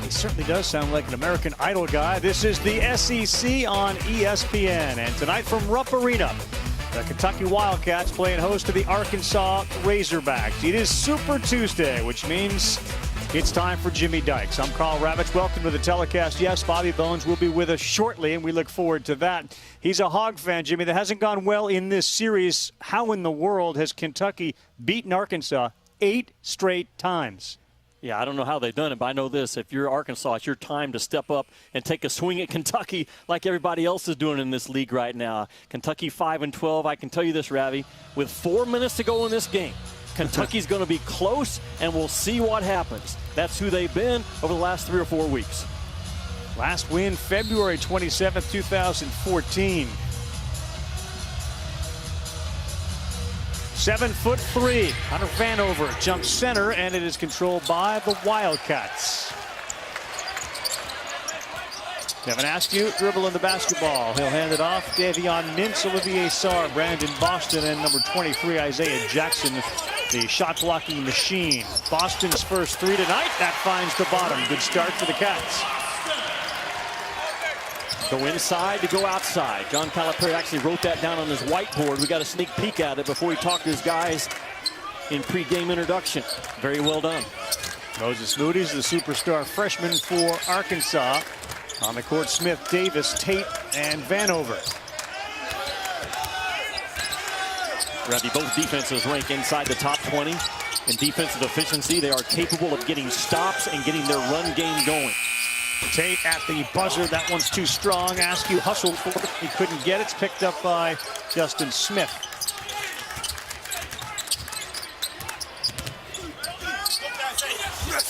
He certainly does sound like an American Idol guy. This is the SEC on ESPN. And tonight from Rupp Arena, the Kentucky Wildcats playing host to the Arkansas Razorbacks. It is Super Tuesday, which means it's time for Jimmy Dykes. I'm Carl Ravitch. Welcome to the telecast. Yes, Bobby Bones will be with us shortly, and we look forward to that. He's a Hog fan, Jimmy. That hasn't gone well in this series. How in the world has Kentucky beaten Arkansas 8 straight times? Yeah, I don't know how they've done it, but I know this. If you're Arkansas, it's your time to step up and take a swing at Kentucky like everybody else is doing in this league right now. Kentucky 5-12. I can tell you this, Ravi, with 4 minutes to go in this game, Kentucky's going to be close, and we'll see what happens. That's who they've been over the last 3 or 4 weeks. Last win, February 27th, 2014. 7'3", Hunter Vanover jumps center, and it is controlled by the Wildcats. Devin Askew dribbling the basketball. He'll hand it off. Davion Mintz, Olivier Sarr, Brandon Boston, and number 23, Isaiah Jackson, the shot-blocking machine. Boston's first three tonight. That finds the bottom. Good start for the Cats. Go inside to go outside. John Calipari actually wrote that down on his whiteboard. We got a sneak peek at it before he talked to his guys in pregame introduction. Very well done. Moses Moody's the superstar freshman for Arkansas. On the court, Smith, Davis, Tate, and Vanover. Ravi, both defenses rank inside the top 20 in defensive efficiency. They are capable of getting stops and getting their run game going. Tate at the buzzer. That one's too strong. Askew hustled for it. He couldn't get it. It's picked up by Justin Smith.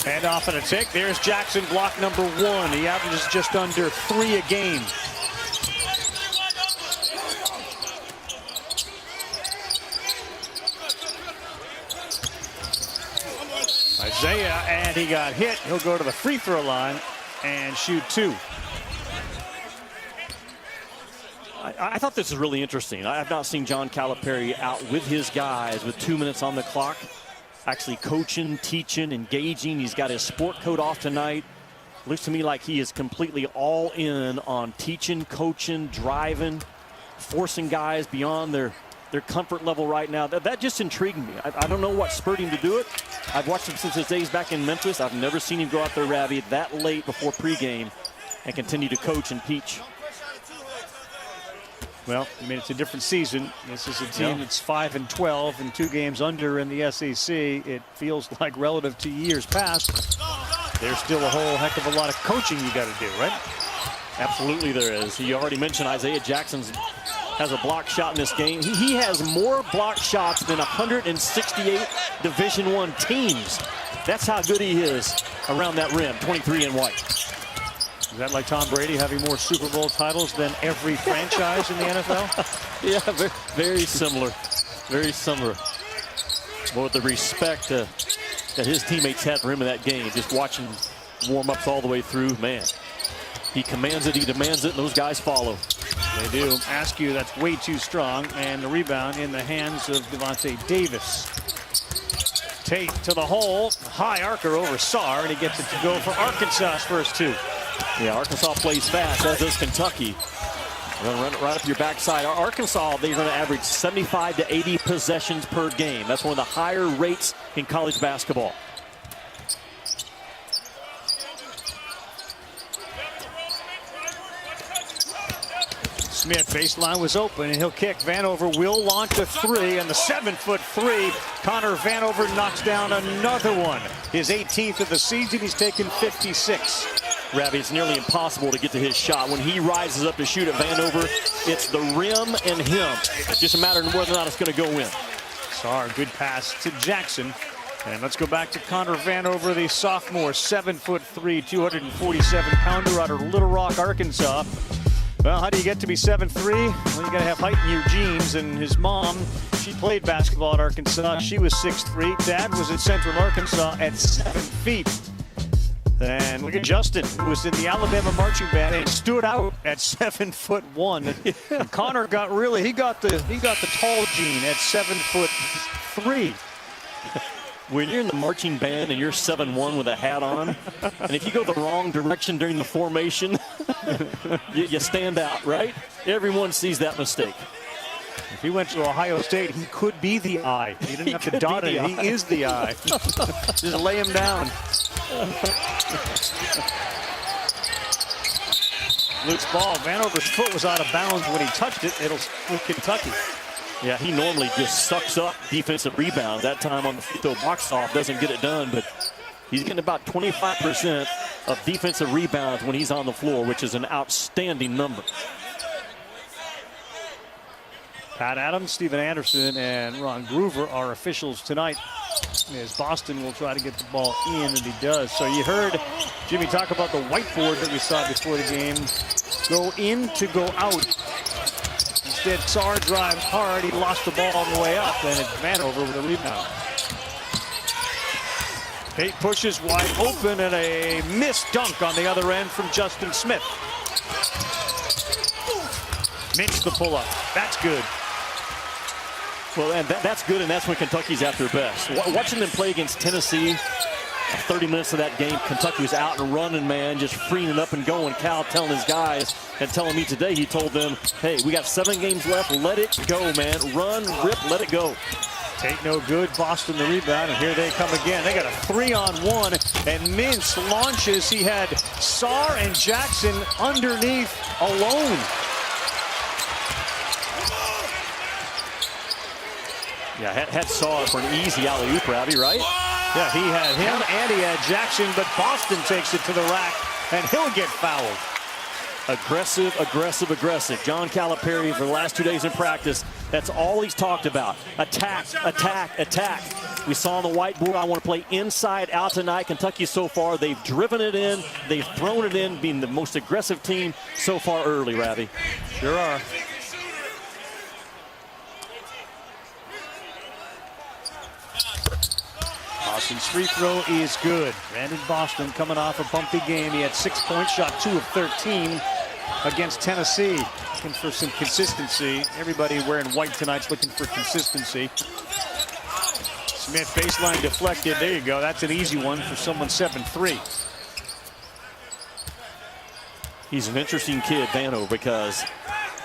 Hand off and a tick. There's Jackson, block number 1. He averages just under 3 a game. Isaiah, and he got hit. He'll go to the free throw line and shoot 2. I thought this was really interesting. I have not seen John Calipari out with his guys with 2 minutes on the clock, actually coaching, teaching, engaging. He's got his sport coat off tonight. Looks to me like he is completely all in on teaching, coaching, driving, forcing guys beyond their comfort level right now. That just intrigued me. I don't know what spurred him to do it. I've watched him since his days back in Memphis. I've never seen him go out there, Ravi, that late before pregame and continue to coach and teach. Well, I mean, it's a different season. This is a team that's 5-12 and 2 games under in the SEC. It feels like relative to years past, there's still a whole heck of a lot of coaching you got to do, right? Absolutely there is. You already mentioned Isaiah Jackson has a block shot in this game. He has more block shots than 168 Division I teams. That's how good he is around that rim, 23 in white. Is that like Tom Brady having more Super Bowl titles than every franchise in the NFL? Yeah, very similar. Very similar. Boy, the respect that his teammates had for him in that game, just watching warm-ups all the way through, man. He commands it, he demands it, and those guys follow. They do. Askew, that's way too strong, and the rebound in the hands of Devontae Davis. Tate to the hole, high arcer over Sarr, and he gets it to go for Arkansas's first 2. Yeah, Arkansas plays fast, as does Kentucky. They're going to run it right up your backside. Arkansas, they're going to average 75 to 80 possessions per game. That's one of the higher rates in college basketball. Smith, baseline was open, and he'll kick. Vanover will launch a 3, and the 7'3", Connor Vanover knocks down another one. His 18th of the season. He's taken 56. Ravi, it's nearly impossible to get to his shot. When he rises up to shoot at Vanover, it's the rim and him. It's just a matter of whether or not it's going to go in. Sarr, good pass to Jackson. And let's go back to Connor Vanover, the sophomore, 7'3", 247-pounder out of Little Rock, Arkansas. Well, how do you get to be 7'3"? Well, you got to have height in your genes. And his mom, she played basketball at Arkansas. She was 6'3". Dad was at Central Arkansas at 7 feet. And look at Justin, who was in the Alabama marching band and stood out at 7'1". And Connor got he got the tall gene at 7'3". When you're in the marching band and you're 7-1 with a hat on, and if you go the wrong direction during the formation, you stand out, right? Everyone sees that mistake. If he went to Ohio State, he could be the I. He didn't have to dot it. He is the I. Just lay him down. Loose ball. Vanover's foot was out of bounds when he touched it. It'll with Kentucky. Yeah, he normally just sucks up defensive rebounds. That time on the free throw box off doesn't get it done, but he's getting about 25% of defensive rebounds when he's on the floor, which is an outstanding number. Pat Adams, Steven Anderson, and Ron Groover are officials tonight, as Boston will try to get the ball in, and he does. So you heard Jimmy talk about the whiteboard that we saw before the game. Go in to go out. Instead, Sarr drives hard. He lost the ball on the way up, and it's Vanover with a rebound. Tate pushes wide open, and a missed dunk on the other end from Justin Smith. Mintz the pull-up. That's good. Well, and that's good, and that's when Kentucky's at their best. Watching them play against Tennessee, 30 minutes of that game, Kentucky was out and running, man, just freeing it up and going. Cal telling his guys and telling me today, he told them, hey, we got 7 games left. Let it go, man. Run, rip, let it go. Tate no good. Boston the rebound, and here they come again. They got a 3-on-1, and Mintz launches. He had Sarr and Jackson underneath alone. Yeah, had Sarr for an easy alley-oop, Robbie, right? Yeah, he had him and he had Jackson, but Boston takes it to the rack, and he'll get fouled. Aggressive, aggressive, aggressive. John Calipari for the last 2 days in practice, that's all he's talked about. Attack, attack, attack. We saw on the whiteboard, I want to play inside out tonight. Kentucky so far, they've driven it in, they've thrown it in, being the most aggressive team so far early, Robbie. Sure are. Boston's free throw is good. Brandon Boston coming off a bumpy game. He had 6 points, shot 2 of 13 against Tennessee. Looking for some consistency. Everybody wearing white tonight's looking for consistency. Smith baseline deflected. There you go. That's an easy one for someone 7'3". He's an interesting kid, Vano, because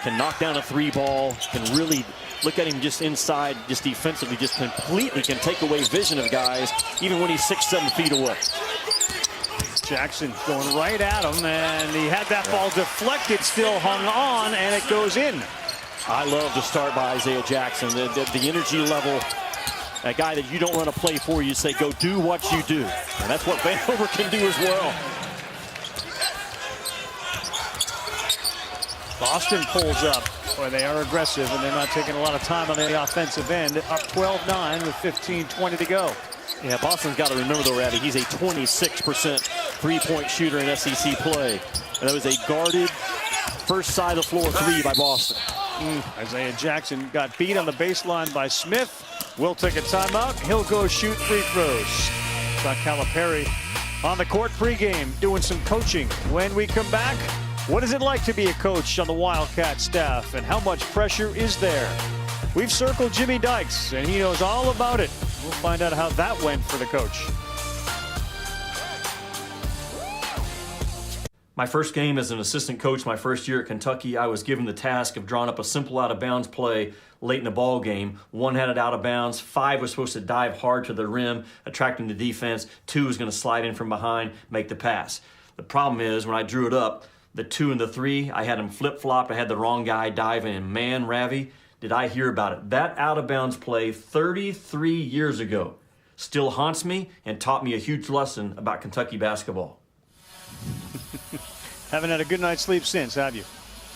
can knock down a 3-ball, can really look at him just inside, just defensively, just completely can take away vision of guys, even when he's 6-7 feet away. Jackson going right at him, and he had that ball deflected, still hung on, and it goes in. I love the start by Isaiah Jackson, the energy level. A guy that you don't run a play for, you say, go do what you do. And that's what Vanover can do as well. Boston pulls up. Boy, they are aggressive, and they're not taking a lot of time on the offensive end. Up 12-9 with 15:20 to go. Yeah, Boston's got to remember, though, Ratty, he's a 26% three-point shooter in SEC play. And that was a guarded first side of the floor 3 by Boston. Isaiah Jackson got beat on the baseline by Smith. Will take a timeout. He'll go shoot free throws. Saw Calipari on the court pregame doing some coaching. When we come back, what is it like to be a coach on the Wildcat staff, and how much pressure is there? We've circled Jimmy Dykes, and he knows all about it. We'll find out how that went for the coach. My first game as an assistant coach, my first year at Kentucky, I was given the task of drawing up a simple out-of-bounds play late in the ball game. 1 had it out of bounds. 5 was supposed to dive hard to the rim, attracting the defense. 2 was going to slide in from behind, make the pass. The problem is, when I drew it up, the 2 and the 3, I had them flip-flopped. I had the wrong guy dive in. Man, Ravi, did I hear about it. That out-of-bounds play 33 years ago still haunts me and taught me a huge lesson about Kentucky basketball. Haven't had a good night's sleep since, have you?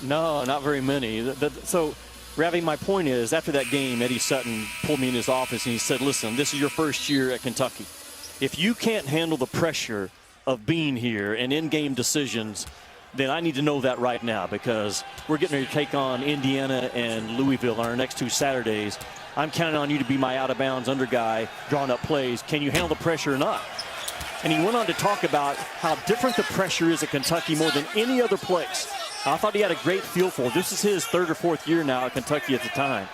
No, not very many. So, Ravi, my point is, after that game, Eddie Sutton pulled me in his office and he said, listen, this is your first year at Kentucky. If you can't handle the pressure of being here and in-game decisions, then I need to know that right now, because we're getting ready to take on Indiana and Louisville on our next 2 Saturdays. I'm counting on you to be my out-of-bounds under guy, drawing up plays. Can you handle the pressure or not? And he went on to talk about how different the pressure is at Kentucky more than any other place. I thought he had a great feel for it. This is his 3rd or 4th year now at Kentucky at the time.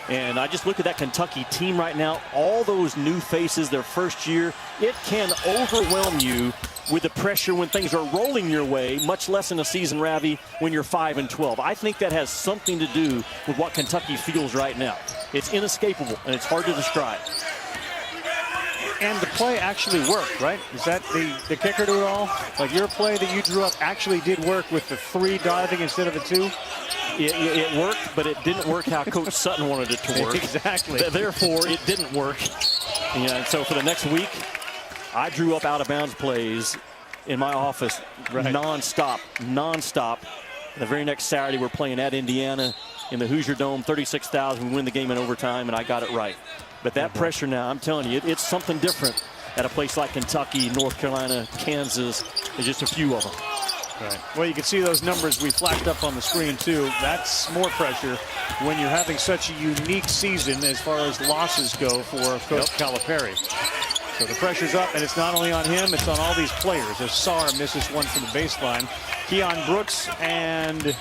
And I just look at that Kentucky team right now, all those new faces, their first year. It can overwhelm you with the pressure when things are rolling your way, much less in a season, Ravi, when you're 5-12. I think that has something to do with what Kentucky feels right now. It's inescapable, and it's hard to describe. And the play actually worked, right? Is that the kicker to it all? Like your play that you drew up actually did work with the 3 diving instead of the 2? It worked, but it didn't work how Coach Sutton wanted it to work. Exactly. Therefore, it didn't work. And so for the next week, I drew up out-of-bounds plays in my office nonstop. The very next Saturday, we're playing at Indiana in the Hoosier Dome, 36,000. We win the game in overtime, and I got it right. But that pressure now, I'm telling you, it's something different at a place like Kentucky, North Carolina, Kansas. There's just a few of them. Right. Well, you can see those numbers we flashed up on the screen, too. That's more pressure when you're having such a unique season as far as losses go for Coach Calipari. So the pressure's up, and it's not only on him, it's on all these players. As Sarr misses one from the baseline. Keon Brooks and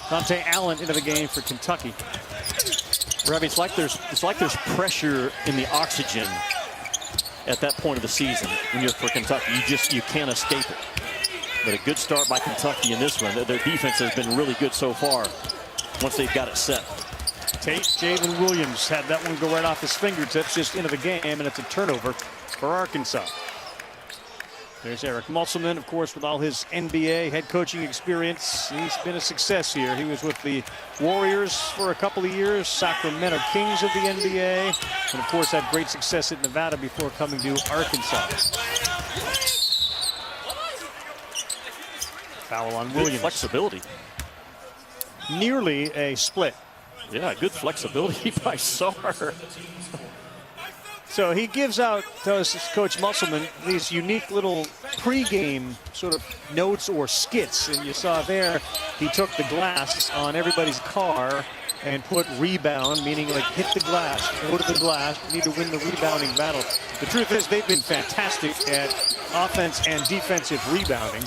Dante Allen into the game for Kentucky. Ravi, it's like there's pressure in the oxygen at that point of the season when you're for Kentucky. You can't escape it. But a good start by Kentucky in this one. Their defense has been really good so far once they've got it set. Jalen Williams had that one go right off his fingertips just into the game, and it's a turnover for Arkansas. There's Eric Musselman, of course, with all his NBA head coaching experience. He's been a success here. He was with the Warriors for a couple of years, Sacramento Kings of the NBA, and of course had great success at Nevada before coming to Arkansas. Foul on Williams. Good flexibility. Nearly a split. Yeah, good flexibility by Sarr. So he gives out, does Coach Musselman, these unique little pregame sort of notes or skits. And you saw there, he took the glass on everybody's car and put rebound, meaning like hit the glass, go to the glass, you need to win the rebounding battle. The truth is they've been fantastic at offense and defensive rebounding.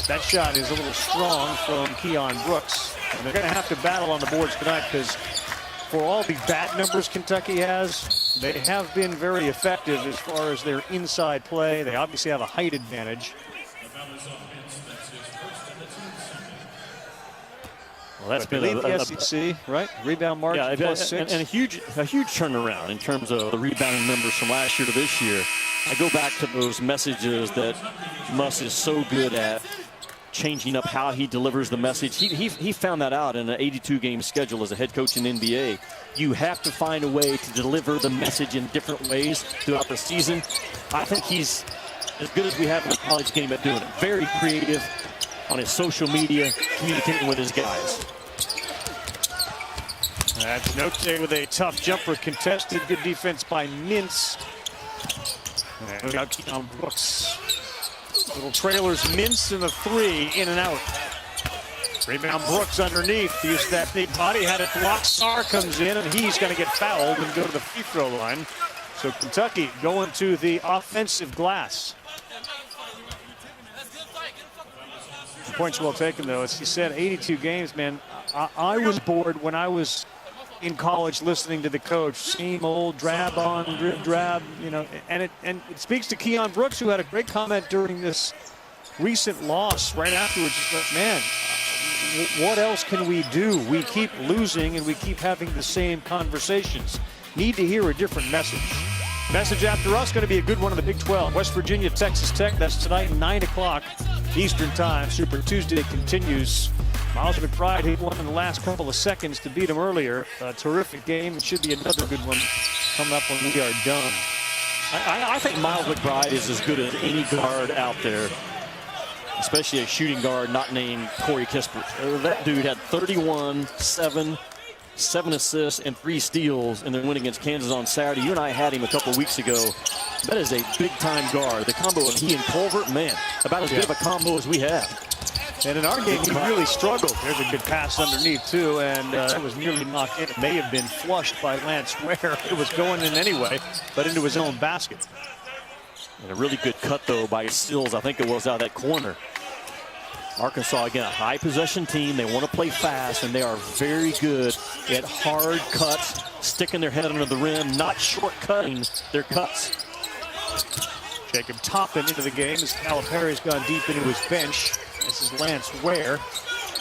That shot is a little strong from Keon Brooks. And they're going to have to battle on the boards tonight because for all the bad numbers Kentucky has, they have been very effective as far as their inside play. They obviously have a height advantage. Well, that's been the SEC, right? Rebound mark plus 6. And a huge turnaround in terms of the rebounding numbers from last year to this year. I go back to those messages that Muss is so good at changing up how he delivers the message. He found that out in an 82-game schedule as a head coach in NBA. You have to find a way to deliver the message in different ways throughout the season. I think he's as good as we have in the college game at doing it. Very creative on his social media, communicating with his guys. That's Note with a tough jumper contested. Good defense by Mintz. And we got Keon Brooks. Little trailers, Mintz in the 3, in and out. Rebound Brooks underneath. Used that big body, had it blocked. Sarr comes in, and he's going to get fouled and go to the free throw line. So Kentucky going to the offensive glass. The point's well taken, though. As he said, 82 games, man. I was bored when I was in college listening to the coach. Same old drab on, drab, you know. And it speaks to Keon Brooks, who had a great comment during this recent loss right afterwards. Man, what else can we do? We keep losing and we keep having the same conversations. Need to hear a different message. Message after us going to be a good one in the Big 12. West Virginia, Texas Tech. That's tonight, 9 o'clock Eastern Time. Super Tuesday continues. Miles McBride hit one in the last couple of seconds to beat him earlier. A terrific game. It should be another good one coming up when we are done. I think Miles McBride is as good as any guard out there, especially a shooting guard not named Corey Kispert. That dude had 31, 7 assists, and 3 steals in their win against Kansas on Saturday. You and I had him a couple weeks ago. That is a big-time guard. The combo of he and Culver, man, about as good of a combo as we have. And in our game, he really struggled. There's a good pass underneath, too, and it was nearly knocked in. It may have been flushed by Lance Ware. It was going in anyway, but into his own basket. And a really good cut, though, by Stills. I think it was out of that corner. Arkansas, again, a high possession team. They want to play fast, and they are very good at hard cuts, sticking their head under the rim, not short-cutting their cuts. Jacob Toppin into the game as Calipari's gone deep into his bench. This is Lance Ware.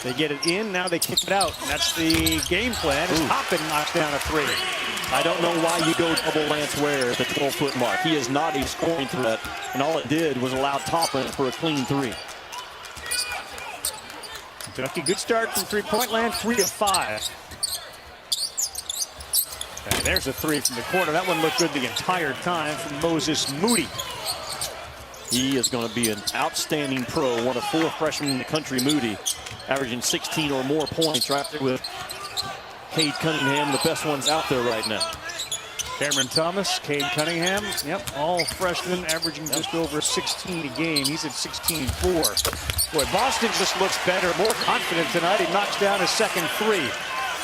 They get it in, now they kick it out. And that's the game plan as Toppin knocks down a three. I don't know why you go double Lance Ware at the 12-foot mark. He is not a scoring threat, and all it did was allow Toppin for a clean three. Kentucky, good start from three-point land, 3 of 5. And there's a three from the corner. That one looked good the entire time from Moses Moody. He is going to be an outstanding pro, one of 4 freshmen in the country, Moody, averaging 16 or more points right there with Cade Cunningham, the best ones out there right now. Cameron Thomas, Cade Cunningham, yep, all freshmen averaging just over 16 a game. He's at 16-4. Boy, Boston just looks better, more confident tonight. He knocks down his second three.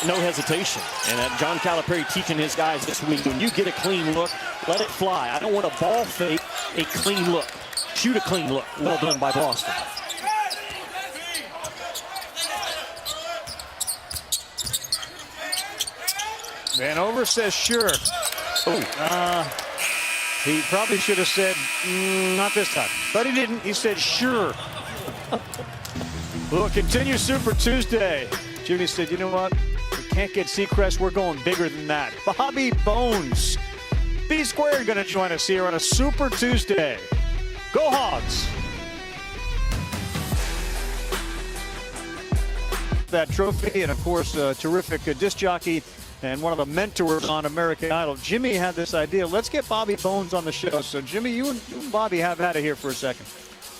No hesitation. And John Calipari teaching his guys this week, when you get a clean look, let it fly. I don't want a ball fake, a clean look. Shoot a clean look. Well done by Boston. Vanover says sure. He probably should have said not this time, but he didn't. He said sure. We'll continue Super Tuesday. Jimmy said, you know what? We can't get Seacrest. We're going bigger than that. Bobby Bones, B Squared, going to join us here on a Super Tuesday. Go Hogs! That trophy, and of course, a terrific disc jockey and one of the mentors on American Idol. Jimmy had this idea. Let's get Bobby Bones on the show. So, Jimmy, you and Bobby have had it here for a second.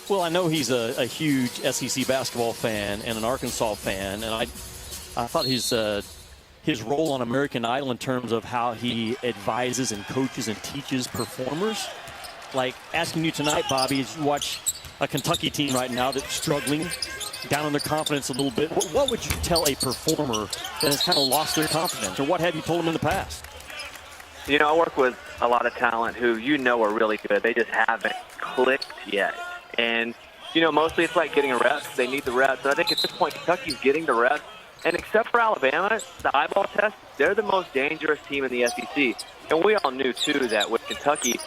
Well, I know he's a huge SEC basketball fan and an Arkansas fan, and I thought his role on American Idol in terms of how he advises and coaches and teaches performers, like asking you tonight, Bobby, as you watch a Kentucky team right now that's struggling, down on their confidence a little bit, what would you tell a performer that has kind of lost their confidence, or what have you told them in the past? You know, I work with a lot of talent who are really good. They just haven't clicked yet. And, you know, mostly it's like getting a rep. They need the reps. And I think at this point, Kentucky's getting the reps. And except for Alabama, the eyeball test, they're the most dangerous team in the SEC. And we all knew, too, that with Kentucky,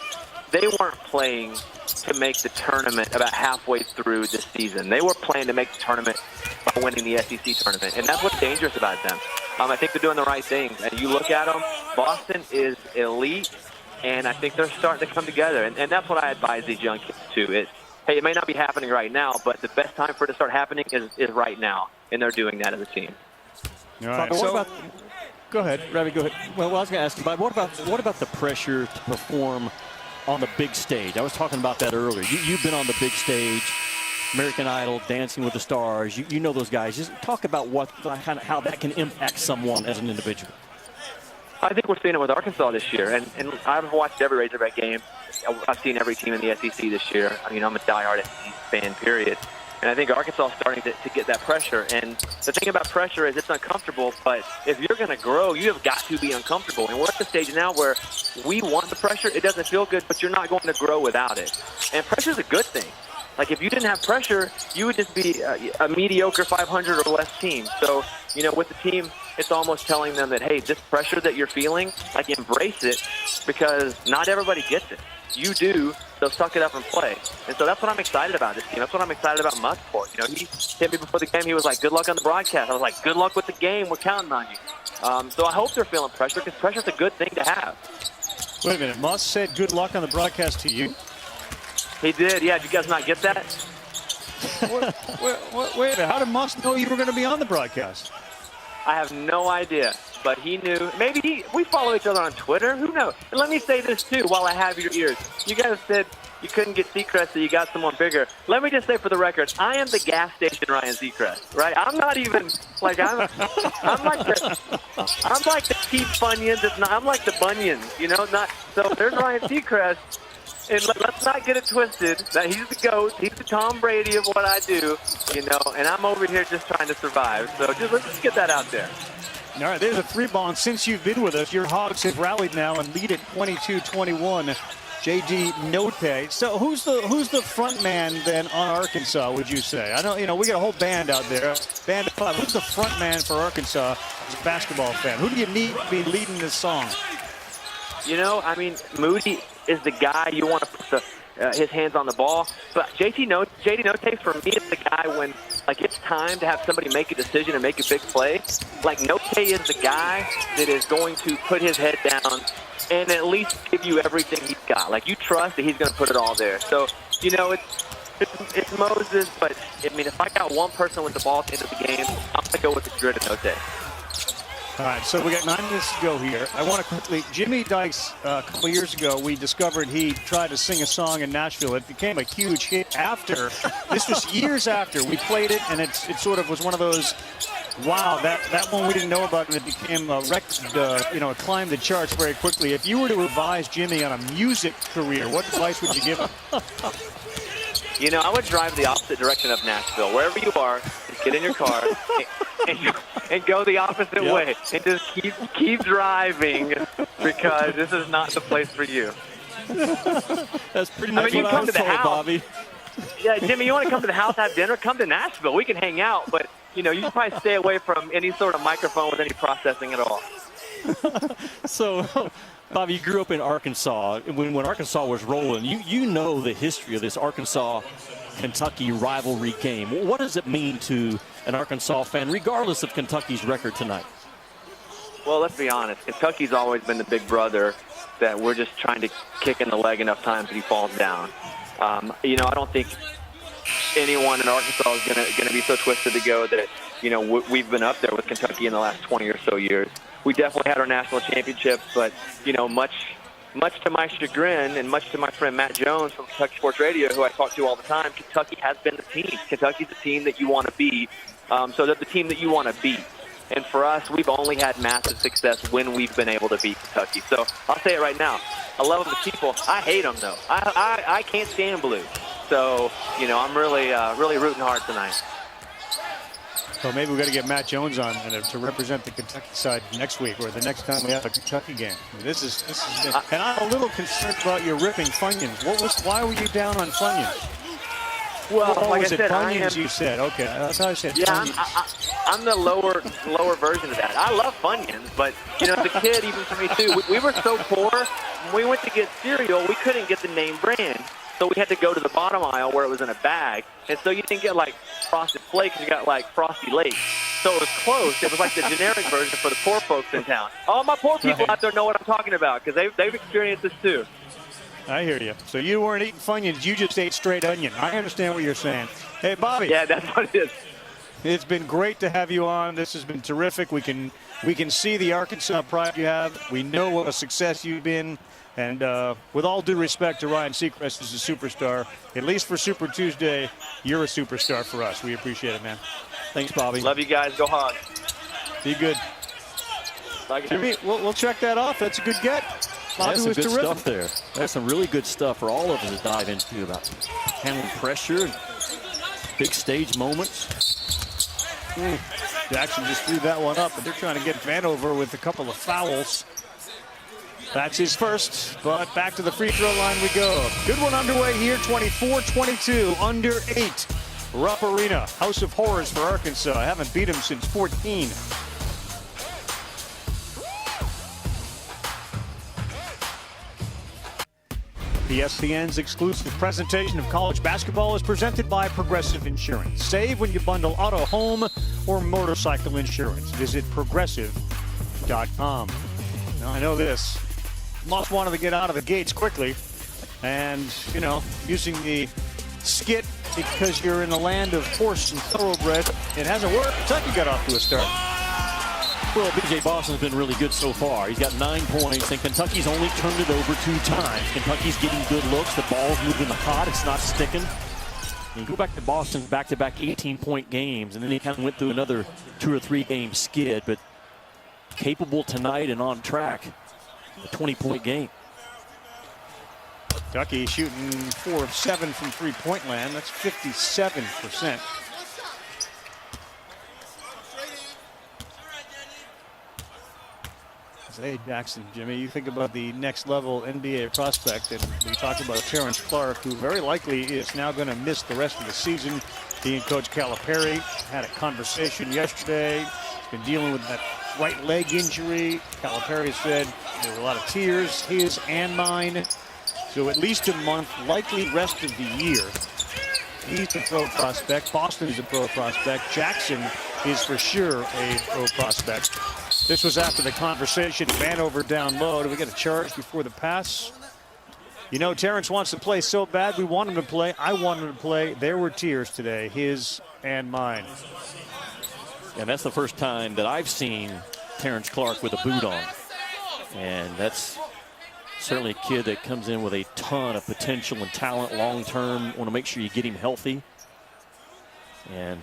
they weren't playing to make the tournament about halfway through this season. They were playing to make the tournament by winning the SEC tournament. And that's what's dangerous about them. I think they're doing the right things. And you look at them, Boston is elite, and I think they're starting to come together. And that's what I advise these young kids to. Hey, it may not be happening right now, but the best time for it to start happening is right now. And they're doing that as a team. All right. Go ahead. Ravi, go ahead. Well, I was going to ask you, Bob, what about the pressure to perform on the big stage? I was talking about that earlier. You've been on the big stage, American Idol, Dancing with the Stars. You know those guys. Just talk about how that can impact someone as an individual. I think we're seeing it with Arkansas this year. And I've watched every Razorback game. I've seen every team in the SEC this year. I mean, I'm a diehard SEC fan, period. And I think Arkansas is starting to get that pressure. And the thing about pressure is it's uncomfortable, but if you're going to grow, you have got to be uncomfortable. And we're at the stage now where we want the pressure. It doesn't feel good, but you're not going to grow without it. And pressure is a good thing. Like, if you didn't have pressure, you would just be a mediocre 500 or less team. So, you know, with the team, it's almost telling them that, hey, this pressure that you're feeling, like, embrace it, because not everybody gets it. You do, so suck it up and play. And so that's what I'm excited about this team. That's what I'm excited about Mustport. You know, he hit me before the game. He was like, good luck on the broadcast. I was like, good luck with the game. We're counting on you. So I hope they're feeling pressure, because pressure's a good thing to have. Wait a minute. Must said good luck on the broadcast to you? He did. Yeah, did you guys not get that? Wait a minute. How did Must know you were going to be on the broadcast? I have no idea. But he knew. Maybe we follow each other on Twitter. Who knows? And let me say this, too, while I have your ears. You guys said you couldn't get Seacrest, so you got someone bigger. Let me just say for the record, I am the gas station Ryan Seacrest, right? I'm not even, like, I'm like the Keith Funyuns. I'm like the Bunions, you know? So there's Ryan Seacrest. And let's not get it twisted that he's the GOAT. He's the Tom Brady of what I do, you know? And I'm over here just trying to survive. So let's just get that out there. All right, there's a three ball, and since you've been with us, your Hogs have rallied now and lead at 22-21 J.D. Note. So who's the front man then on Arkansas, would you say? I know, we got a whole band out there. Band of 5. Who's the front man for Arkansas as a basketball fan? Who do you need to be leading this song? Moody is the guy you want to put his hands on the ball. But J.D. Note, for me, is the guy when, it's time to have somebody make a decision and make a big play. Note is the guy that is going to put his head down and at least give you everything he's got. You trust that he's going to put it all there. So, it's Moses, but, if I got one person with the ball at the end of the game, I'm going to go with the grid of Note. All right, so we got 9 minutes to go here. I want to quickly, Jimmy Dykes, a couple years ago, we discovered he tried to sing a song in Nashville. It became a huge hit after. This was years after. We played it, and it sort of was one of those, wow, that one we didn't know about, and it became a record, it climbed the charts very quickly. If you were to advise Jimmy on a music career, what advice would you give him? I would drive the opposite direction of Nashville. Wherever you are, just get in your car and go the opposite way. And just keep driving because this is not the place for you. That's pretty much you what come I was to the told, house. Bobby. Yeah, Jimmy, you want to come to the house, have dinner? Come to Nashville. We can hang out, but, you can probably stay away from any sort of microphone with any processing at all. So, Bobby, you grew up in Arkansas. When Arkansas was rolling, you know the history of this Arkansas-Kentucky rivalry game. What does it mean to an Arkansas fan, regardless of Kentucky's record tonight? Well, let's be honest. Kentucky's always been the big brother that we're just trying to kick in the leg enough times that he falls down. I don't think anyone in Arkansas is going to be so twisted to go that, we've been up there with Kentucky in the last 20 or so years. We definitely had our national championships, but, much to my chagrin and much to my friend Matt Jones from Kentucky Sports Radio, who I talk to all the time, Kentucky has been the team. Kentucky's the team that you want to beat, so they're the team that you want to beat. And for us, we've only had massive success when we've been able to beat Kentucky. So I'll say it right now. I love the people. I hate them, though. I can't stand blue. So, I'm really rooting hard tonight. So maybe we've got to get Matt Jones on to represent the Kentucky side next week or the next time we have a Kentucky game. This is and I'm a little concerned about your ripping Funyuns. Why were you down on Funyuns? Well, like I said, Funyuns, you said. Okay, that's how I said. Yeah, I'm the lower version of that. I love Funyuns, but, as a kid, even for me too, we were so poor, when we went to get cereal, we couldn't get the name brand. So we had to go to the bottom aisle where it was in a bag. And so you didn't get Frosted Flakes, you got Frosty Lakes. So it was close. It was like the generic version for the poor folks in town. All my poor people out there know what I'm talking about because they've experienced this too. I hear you. So you weren't eating Funyuns, you just ate straight onion. I understand what you're saying. Hey, Bobby. Yeah, that's what it is. It's been great to have you on. This has been terrific. We can see the Arkansas pride you have. We know what a success you've been. And with all due respect to Ryan Seacrest as a superstar, at least for Super Tuesday, you're a superstar for us. We appreciate it, man. Thanks, Bobby. Love you guys. Go Hogs. Be good. Jimmy, we'll check that off. That's a good get. Bobby That's some good terrific stuff there. That's some really good stuff for all of us to dive into about handling pressure, big stage moments. Jackson just threw that one up, but they're trying to get Vanover with a couple of fouls. That's his first, but back to the free throw line we go. Good one underway here, 24-22, under 8. Rupp Arena, House of Horrors for Arkansas. I haven't beat him since 14. ESPN's exclusive presentation of college basketball is presented by Progressive Insurance. Save when you bundle auto, home, or motorcycle insurance. Visit progressive.com. Now, I know this. Moss wanted to get out of the gates quickly. And, using the skit because you're in the land of horse and thoroughbred, it hasn't worked. Kentucky got off to a start. Well, B.J. Boston's been really good so far. He's got 9 points, and Kentucky's only turned it over 2 times. Kentucky's getting good looks. The ball's moving the hot. It's not sticking. You go back to Boston's back-to-back 18-point games, and then he kind of went through another 2 or 3 game skid, but capable tonight and on track. A 20-point game. Kentucky shooting 4 of 7 from three-point land. That's 57%. Isaiah Jackson, Jimmy, you think about the next level NBA prospect, and we talked about Terrence Clarke, who very likely is now going to miss the rest of the season. He and Coach Calipari had a conversation yesterday. He's been dealing with that right leg injury. Calipari said there were a lot of tears, his and mine. So at least a month, likely rest of the year. He's a pro prospect. Boston is a pro prospect. Jackson is for sure a pro prospect. This was after the conversation. Vanover down low. Do we get a charge before the pass? You know, Terrence wants to play so bad. We want him to play. I want him to play. There were tears today, his and mine. And that's the first time that I've seen Terrence Clarke with a boot on. And that's certainly a kid that comes in with a ton of potential and talent long term. Want to make sure you get him healthy. And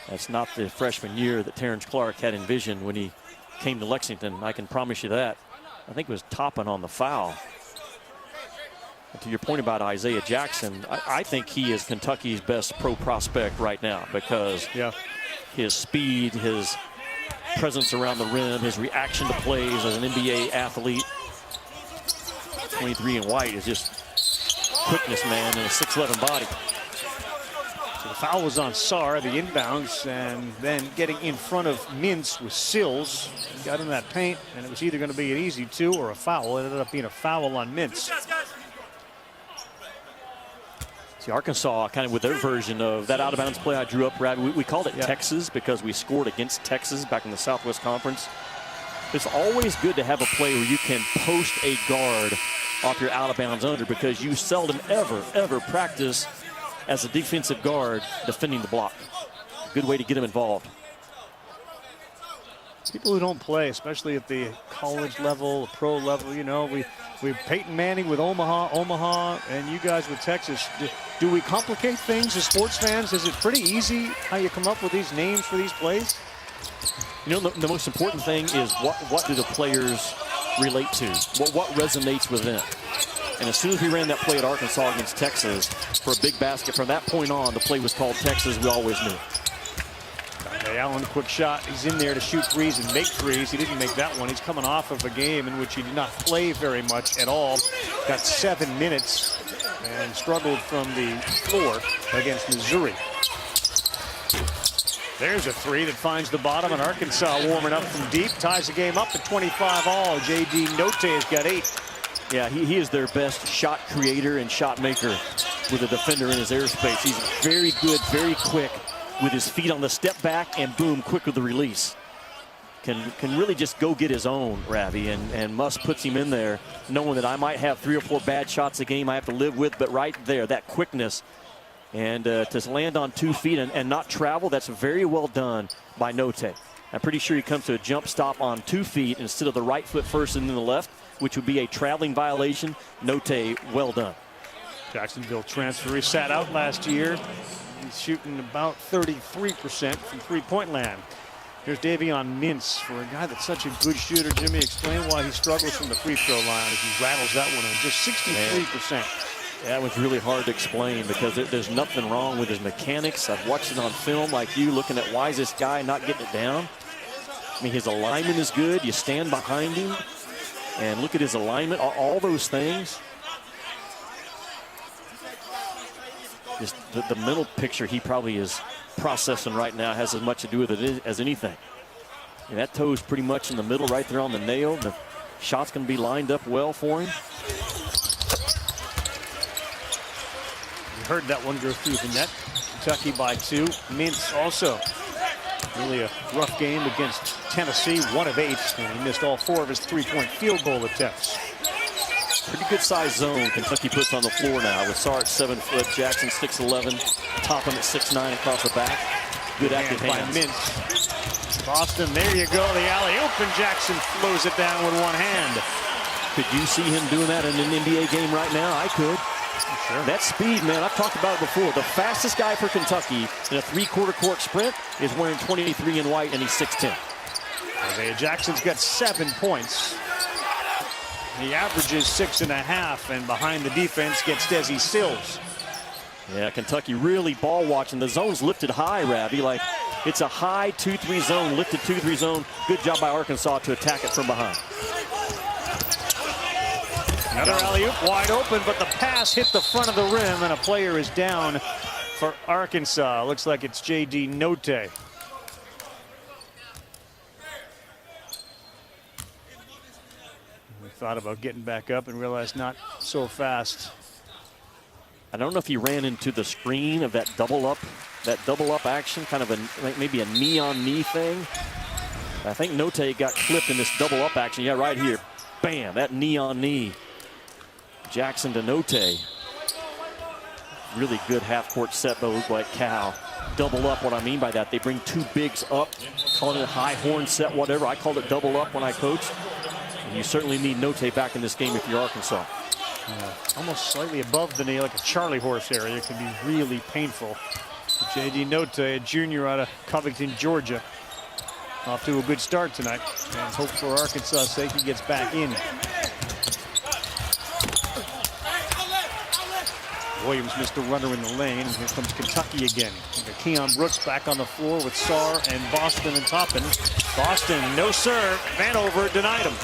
that's not the freshman year that Terrence Clarke had envisioned when he came to Lexington. I can promise you that. I think it was Toppin on the foul. And to your point about Isaiah Jackson, I think he is Kentucky's best pro prospect right now because his speed, his presence around the rim, his reaction to plays as an NBA athlete. 23 in white is just quickness, man, and a 6'11" body. So the foul was on Sarr, the inbounds, and then getting in front of Mintz with Sills. He got in that paint, and it was either going to be an easy two or a foul. It ended up being a foul on Mintz. See, Arkansas kind of with their version of that out-of-bounds play I drew up, Brad. We called it Texas because we scored against Texas back in the Southwest Conference. It's always good to have a play where you can post a guard off your out-of-bounds under because you seldom ever practice as a defensive guard defending the block. Good way to get him involved. People who don't play, especially at the college level, pro level, you know, we Peyton Manning with Omaha, and you guys with Texas. Do we complicate things as sports fans? Is it pretty easy how you come up with these names for these plays? You know, the most important thing is what do the players relate to? What resonates with them? And as soon as we ran that play at Arkansas against Texas for a big basket, from that point on, the play was called Texas. We always knew. Okay, Allen, quick shot. He's in there to shoot threes and make threes. He didn't make that one. He's coming off of a game in which he did not play very much at all. Got 7 minutes and struggled from the floor against Missouri. There's a three that finds the bottom, and Arkansas warming up from deep. Ties the game up at 25 all. J.D. Note has got 8. Yeah, he is their best shot creator and shot maker with a defender in his airspace. He's very good, very quick with his feet on the step back, and boom, quick with the release. Can really just go get his own, Ravi, and Muss puts him in there knowing that I might have 3 or 4 bad shots a game I have to live with, but right there, that quickness. And to land on 2 feet and not travel, that's very well done by Note. I'm pretty sure he comes to a jump stop on 2 feet instead of the right foot first and then the left, which would be a traveling violation. Note, well done. Jacksonville transfer. He sat out last year. He's shooting about 33% from three-point land. Here's Davion Mintz. For a guy that's such a good shooter, Jimmy, explain why he struggles from the free throw line as he rattles that one in. Just 63%. That was really hard to explain because there's nothing wrong with his mechanics. I've watched it on film like you, looking at why is this guy not getting it down. I mean, his alignment is good. You stand behind him and look at his alignment, all those things. Just the mental picture he probably is processing right now has as much to do with it as anything. And that toe's pretty much in the middle right there on the nail. The shot's going to be lined up well for him. Heard that one go through the net. Kentucky by 2. Mintz also really a rough game against Tennessee, 1 of 8, and he missed all 4 of his three-point field goal attempts. Pretty good size zone Kentucky puts on the floor now with Sarr at 7 foot, Jackson 6'11", Toppin at 6'9" across the back. Good active hands. By Mintz. Boston, there you go, the alley-oop, and Jackson flows it down with one hand. Could you see him doing that in an NBA game right now? I could. Sure. That speed, man, I've talked about it before. The fastest guy for Kentucky in a 3/4 court sprint is wearing 23 in white, and he's 6'10". Isaiah Jackson's got 7 points. He averages 6.5, and behind the defense gets Desi Sills. Yeah, Kentucky really ball watching. The zone's lifted high, Ravi. Like It's a high 2-3 zone, lifted 2-3 zone. Good job by Arkansas to attack it from behind. Another alley-oop wide open, but the pass hit the front of the rim, and a player is down for Arkansas. Looks like it's J.D. Note. We thought about getting back up and realized not so fast. I don't know if he ran into the screen of that double up action, kind of maybe a knee-on-knee thing. I think Note got clipped in this double up action. Yeah, right here. Bam, that knee-on-knee. Jackson to Note. Really good half-court set by Cal. Double up, what I mean by that, they bring two bigs up, calling it a high horn set, whatever. I called it double up when I coached. And you certainly need Note back in this game if you're Arkansas. Almost slightly above the knee, like a Charlie horse area. It can be really painful. J.D. Note, a junior out of Covington, Georgia. Off to a good start tonight. And hope for Arkansas' sake he gets back in. Williams missed a runner in the lane. And here comes Kentucky again. Keon Brooks back on the floor with Sarr and Boston and Toppin. Boston, no sir. Vanover denied him.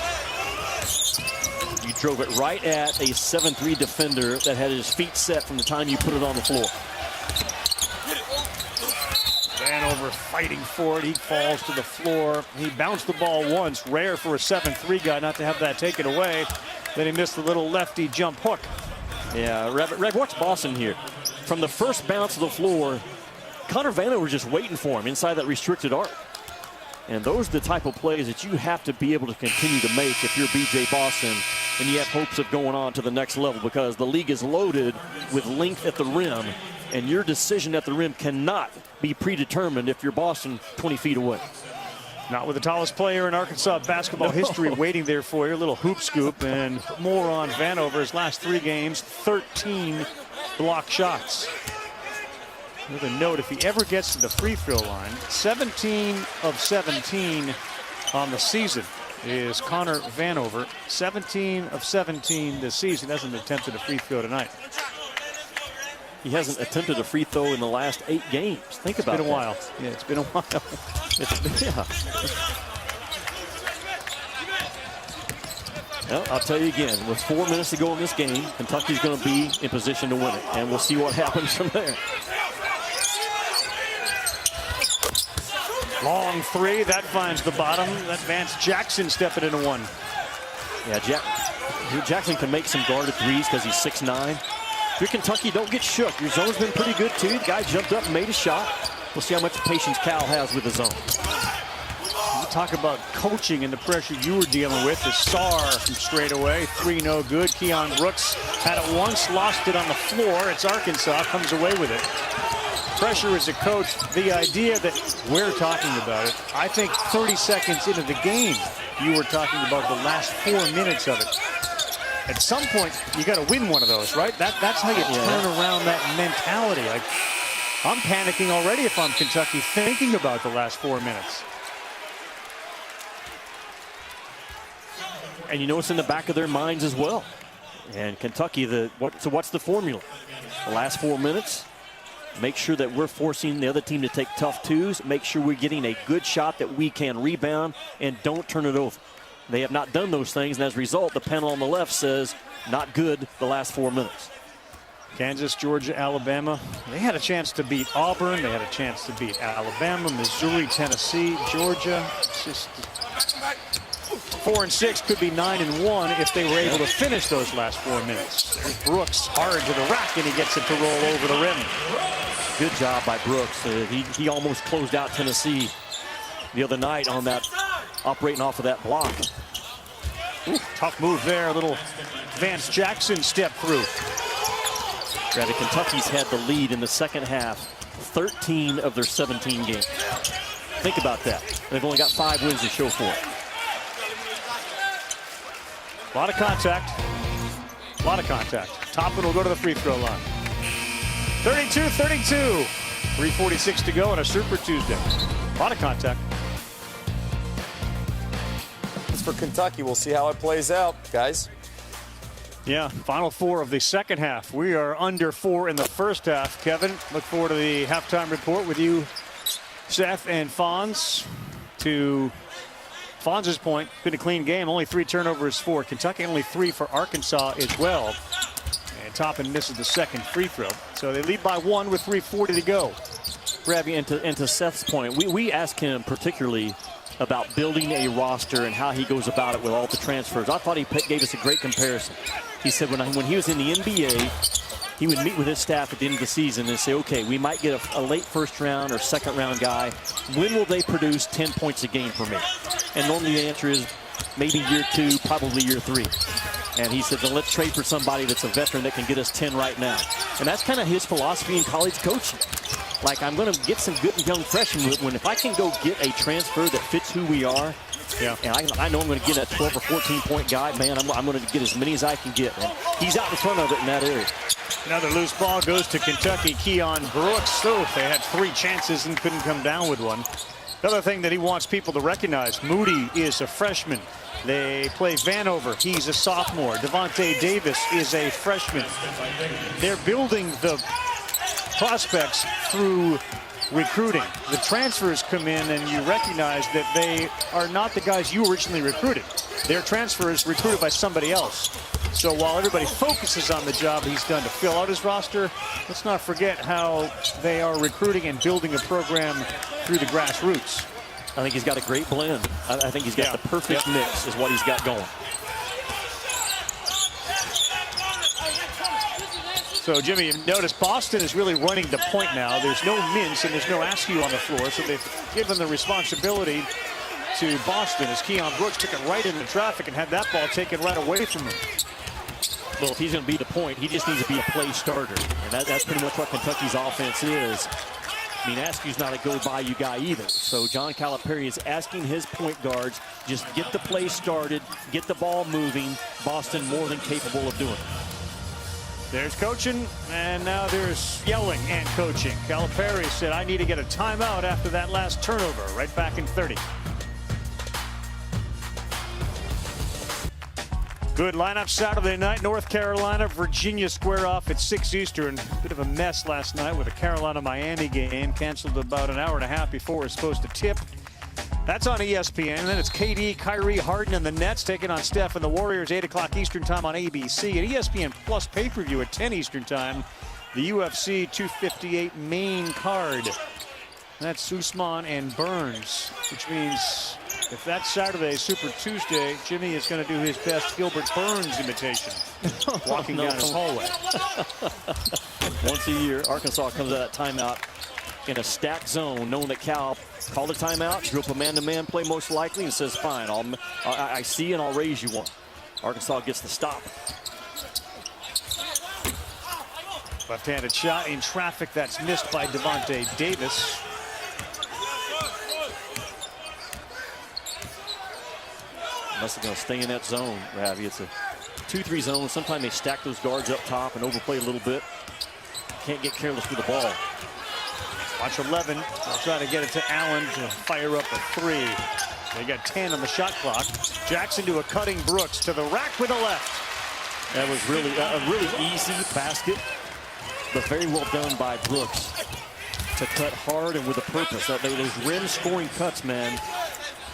You drove it right at a 7-3 defender that had his feet set from the time you put it on the floor. Vanover fighting for it. He falls to the floor. He bounced the ball once. Rare for a 7-3 guy not to have that taken away. Then he missed the little lefty jump hook. Yeah, Rev, watch Boston here. From the first bounce of the floor, Connor Vanover was just waiting for him inside that restricted arc. And those are the type of plays that you have to be able to continue to make if you're BJ Boston and you have hopes of going on to the next level, because the league is loaded with length at the rim, and your decision at the rim cannot be predetermined if you're Boston 20 feet away. Not with the tallest player in Arkansas basketball history waiting there for you. A little hoop scoop, and more on Vanover. His last 3 games, 13 block shots. With a note, if he ever gets to the free throw line, 17 of 17 on the season is Connor Vanover. 17 of 17 this season. He hasn't attempted a free throw tonight. He hasn't attempted a free throw in the last 8 games. Think about it. It's been a while. Yeah, it's been a while. Yeah. Well, I'll tell you again, with 4 minutes to go in this game, Kentucky's going to be in position to win it, and we'll see what happens from there. Long 3, that finds the bottom. That Vance Jackson stepping into one. Yeah, Jackson can make some guarded threes because he's 6'9". If you're Kentucky, don't get shook. Your zone's been pretty good, too. The guy jumped up and made a shot. We'll see how much patience Cal has with the zone. You talk about coaching and the pressure you were dealing with. The Sarr from straight away. 3 no good. Keon Brooks had it once, lost it on the floor. It's Arkansas, comes away with it. Pressure as a coach, the idea that we're talking about it, I think 30 seconds into the game, you were talking about the last 4 minutes of it. At some point, you got to win one of those, right? That's how you turn around that mentality. Like, I'm panicking already if I'm Kentucky, thinking about the last 4 minutes. And you know it's in the back of their minds as well. And Kentucky, so what's the formula? The last 4 minutes, make sure that we're forcing the other team to take tough twos, make sure we're getting a good shot that we can rebound, and don't turn it over. They have not done those things, and as a result, the panel on the left says not good the last 4 minutes. Kansas, Georgia, Alabama. They had a chance to beat Auburn. They had a chance to beat Alabama, Missouri, Tennessee, Georgia. It's just 4 and 6 could be 9 and 1 if they were able to finish those last 4 minutes. There's Brooks hard to the rack, and he gets it to roll over the rim. Good job by Brooks. He almost closed out Tennessee the other night on that, operating off of that block. Ooh, tough move there. A little Vance Jackson step through. Granted, Kentucky's had the lead in the second half, 13 of their 17 games. Think about that. They've only got 5 wins to show for it. A lot of contact. A lot of contact. Toppin will go to the free throw line. 32-32. 3:46 to go on a Super Tuesday. A lot of contact. It's for Kentucky. We'll see how it plays out, guys. Yeah, final 4 of the second half. We are under 4 in the first half. Kevin, look forward to the halftime report with you Seth and Fonz. To Fonz's point, been a clean game. Only 3 turnovers for Kentucky, only 3 for Arkansas as well. And Toppin misses the second free throw. So they lead by 1 with 3:40 to go. Ravi, and to Seth's point, we asked him particularly about building a roster and how he goes about it with all the transfers. I thought he gave us a great comparison. He said when he was in the NBA, he would meet with his staff at the end of the season and say, okay, we might get a late first round or second round guy. When will they produce 10 points a game for me? And normally the answer is maybe year 2, probably year 3. And he said, then let's trade for somebody that's a veteran that can get us 10 right now. And that's kind of his philosophy in college coaching. Like, I'm going to get some good young freshmen when if I can go get a transfer that fits who we are, and I know I'm going to get a 12 or 14 point guy, man, I'm going to get as many as I can get. And he's out in front of it in that area. Another loose ball goes to Kentucky. Keon Brooks. So they had 3 chances and couldn't come down with one. Another thing that he wants people to recognize, Moody is a freshman. They play Vanover. He's a sophomore. Devontae Davis is a freshman. They're building the prospects through recruiting. The transfers come in and you recognize that they are not the guys you originally recruited. Their transfers recruited by somebody else. So while everybody focuses on the job he's done to fill out his roster, let's not forget how they are recruiting and building a program through the grassroots. I think he's got a great blend. I think he's got the perfect mix is what he's got going. So, Jimmy, you notice Boston is really running the point now. There's no Mintz and there's no Askew on the floor, so they've given the responsibility to Boston as Keon Brooks took it right into traffic and had that ball taken right away from him. Well, if he's going to be the point, he just needs to be a play starter. And that's pretty much what Kentucky's offense is. I mean, Askew's not a go-by-you guy either. So John Calipari is asking his point guards, just get the play started, get the ball moving. Boston more than capable of doing it. There's coaching, and now there's yelling and coaching. Calipari said, I need to get a timeout after that last turnover, right back in 30. Good lineup Saturday night. North Carolina, Virginia square off at 6 Eastern. Bit of a mess last night with a Carolina-Miami game. Canceled about an hour and a half before it was supposed to tip. That's on ESPN. And then it's KD, Kyrie, Harden, and the Nets taking on Steph and the Warriors, 8 o'clock Eastern time on ABC. And ESPN Plus pay-per-view at 10 Eastern time. The UFC 258 main card. That's Usman and Burns, which means if that's Saturday, Super Tuesday, Jimmy is going to do his best Gilbert Burns imitation, walking down his hallway. Once a year, Arkansas comes out of that timeout in a stacked zone, knowing that Cal called a timeout, drew up a man-to-man play most likely, and says, fine, I see and I'll raise you one. Arkansas gets the stop. Left-handed shot in traffic that's missed by Devontae Davis. Must have going to stay in that zone, Ravi. It's a 2-3 zone. Sometimes they stack those guards up top and overplay a little bit. Can't get careless with the ball. Watch 11. They'll try to get it to Allen to fire up a 3. They got 10 on the shot clock. Jackson to a cutting Brooks to the rack with the left. That was really a really easy basket, but very well done by Brooks to cut hard and with a purpose. Those rim scoring cuts, man,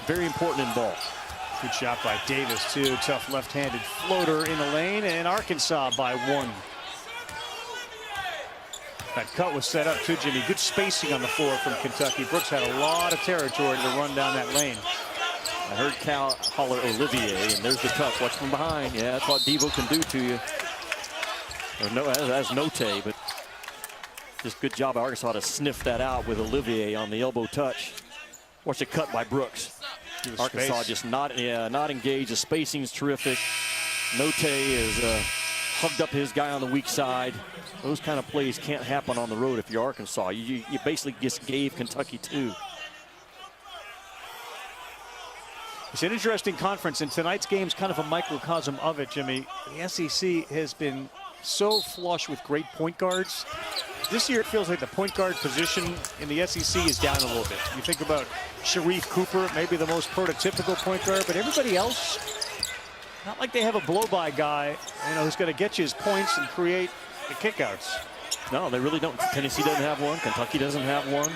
very important in ball. Good shot by Davis, too. Tough left-handed floater in the lane, and Arkansas by 1. That cut was set up, too, Jimmy. Good spacing on the floor from Kentucky. Brooks had a lot of territory to run down that lane. I heard Cal holler Olivier, and there's the cut. Watch from behind. Yeah, that's what Devo can do to you. Or no, that's Note, but just good job by Arkansas to sniff that out with Olivier on the elbow touch. Watch the cut by Brooks. Arkansas space. Just not engaged. The spacing's terrific. Note is hugged up his guy on the weak side. Those kind of plays can't happen on the road if you're Arkansas. You basically just gave Kentucky 2. It's an interesting conference, and tonight's game's kind of a microcosm of it, Jimmy. The SEC has been so flush with great point guards. This year, it feels like the point guard position in the SEC is down a little bit. You think about Sharif Cooper, maybe the most prototypical point guard, but everybody else, not like they have a blow-by guy, who's going to get you his points and create the kickouts. No, they really don't. Tennessee doesn't have one. Kentucky doesn't have one.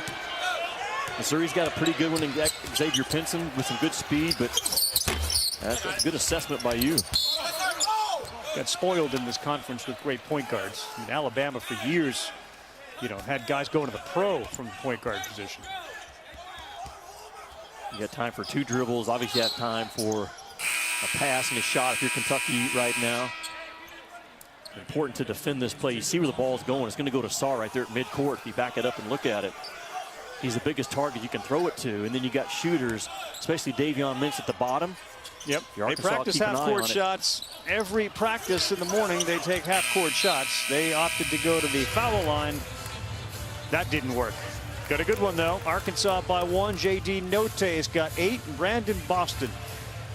Missouri's got a pretty good one in Xavier Pinson with some good speed, but that's a good assessment by you. Got spoiled in this conference with great point guards. I mean, Alabama for years, had guys going to the pro from the point guard position. You got time for 2 dribbles. Obviously, you have time for a pass and a shot if you're Kentucky right now. Important to defend this play. You see where the ball's going. It's going to go to Sarr right there at midcourt. If you back it up and look at it, he's the biggest target you can throw it to. And then you got shooters, especially Davion Mintz at the bottom. Yep, they practice half-court shots. Every practice in the morning, they take half-court shots. They opted to go to the foul line. That didn't work. Got a good one, though. Arkansas by 1. J.D. Note's got 8. Brandon Boston,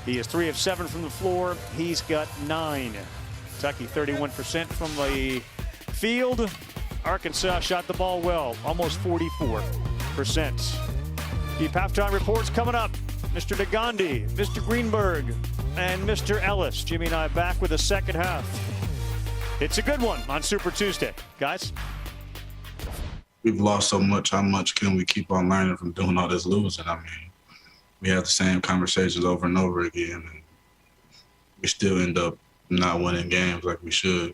he is 3 of 7 from the floor. He's got 9. Kentucky 31% from the field. Arkansas shot the ball well, almost 44%. Deep halftime reports coming up. Mr. DeGandhi, Mr. Greenberg, and Mr. Ellis. Jimmy and I back with the second half. It's a good one on Super Tuesday. Guys? We've lost so much. How much can we keep on learning from doing all this losing? I mean, we have the same conversations over and over again, and we still end up not winning games like we should.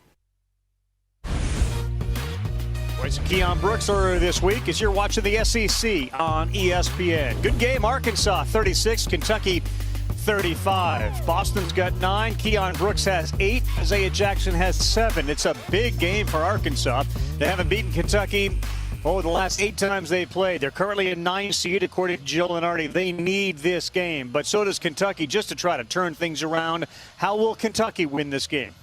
Voice of Keon Brooks earlier this week as you're watching the SEC on ESPN. Good game, Arkansas 36, Kentucky 35. Boston's got 9, Keon Brooks has 8, Isaiah Jackson has 7. It's a big game for Arkansas. They haven't beaten Kentucky the last 8 times they played. They're currently a 9 seed, according to Jill Lenardi. They need this game, but so does Kentucky just to try to turn things around. How will Kentucky win this game?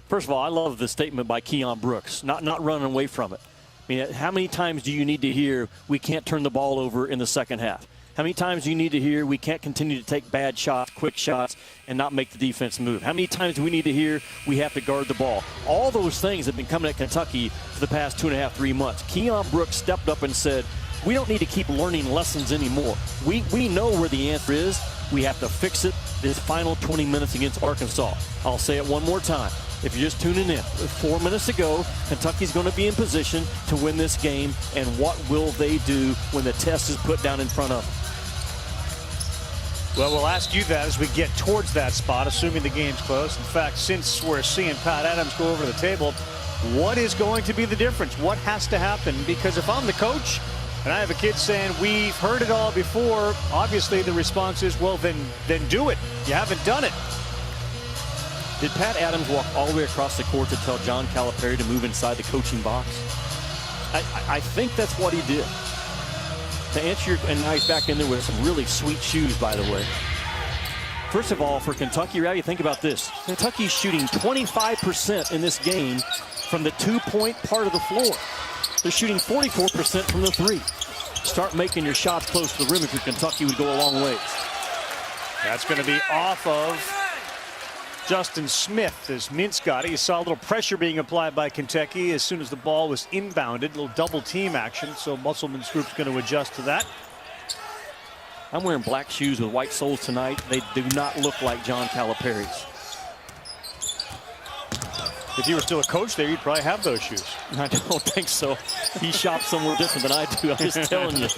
First of all, I love the statement by Keon Brooks, not running away from it. I mean, how many times do you need to hear we can't turn the ball over in the second half? How many times do you need to hear we can't continue to take bad shots, quick shots, and not make the defense move? How many times do we need to hear we have to guard the ball? All those things have been coming at Kentucky for the past 2.5, 3 months. Keon Brooks stepped up and said, we don't need to keep learning lessons anymore. We know where the answer is. We have to fix it this final 20 minutes against Arkansas. I'll say it one more time. If you're just tuning in, 4 minutes to go, Kentucky's going to be in position to win this game, and what will they do when the test is put down in front of them? Well, we'll ask you that as we get towards that spot, assuming the game's close. In fact, since we're seeing Pat Adams go over the table, what is going to be the difference? What has to happen? Because if I'm the coach and I have a kid saying, we've heard it all before, obviously the response is, well, then do it. You haven't done it. Did Pat Adams walk all the way across the court to tell John Calipari to move inside the coaching box? I think that's what he did. To answer your, and now he's back in there with some really sweet shoes, by the way. First of all, for Kentucky, how do you think about this? Kentucky's shooting 25% in this game from the 2-point part of the floor. They're shooting 44% from the 3. Start making your shots close to the rim if you're Kentucky would go a long ways. That's going to be off of Justin Smith as Mintz got it. You saw a little pressure being applied by Kentucky as soon as the ball was inbounded. A little double team action, so Musselman's group's going to adjust to that. I'm wearing black shoes with white soles tonight. They do not look like John Calipari's. If you were still a coach there, you'd probably have those shoes. I don't think so. He shops somewhere different than I do. I'm just telling you.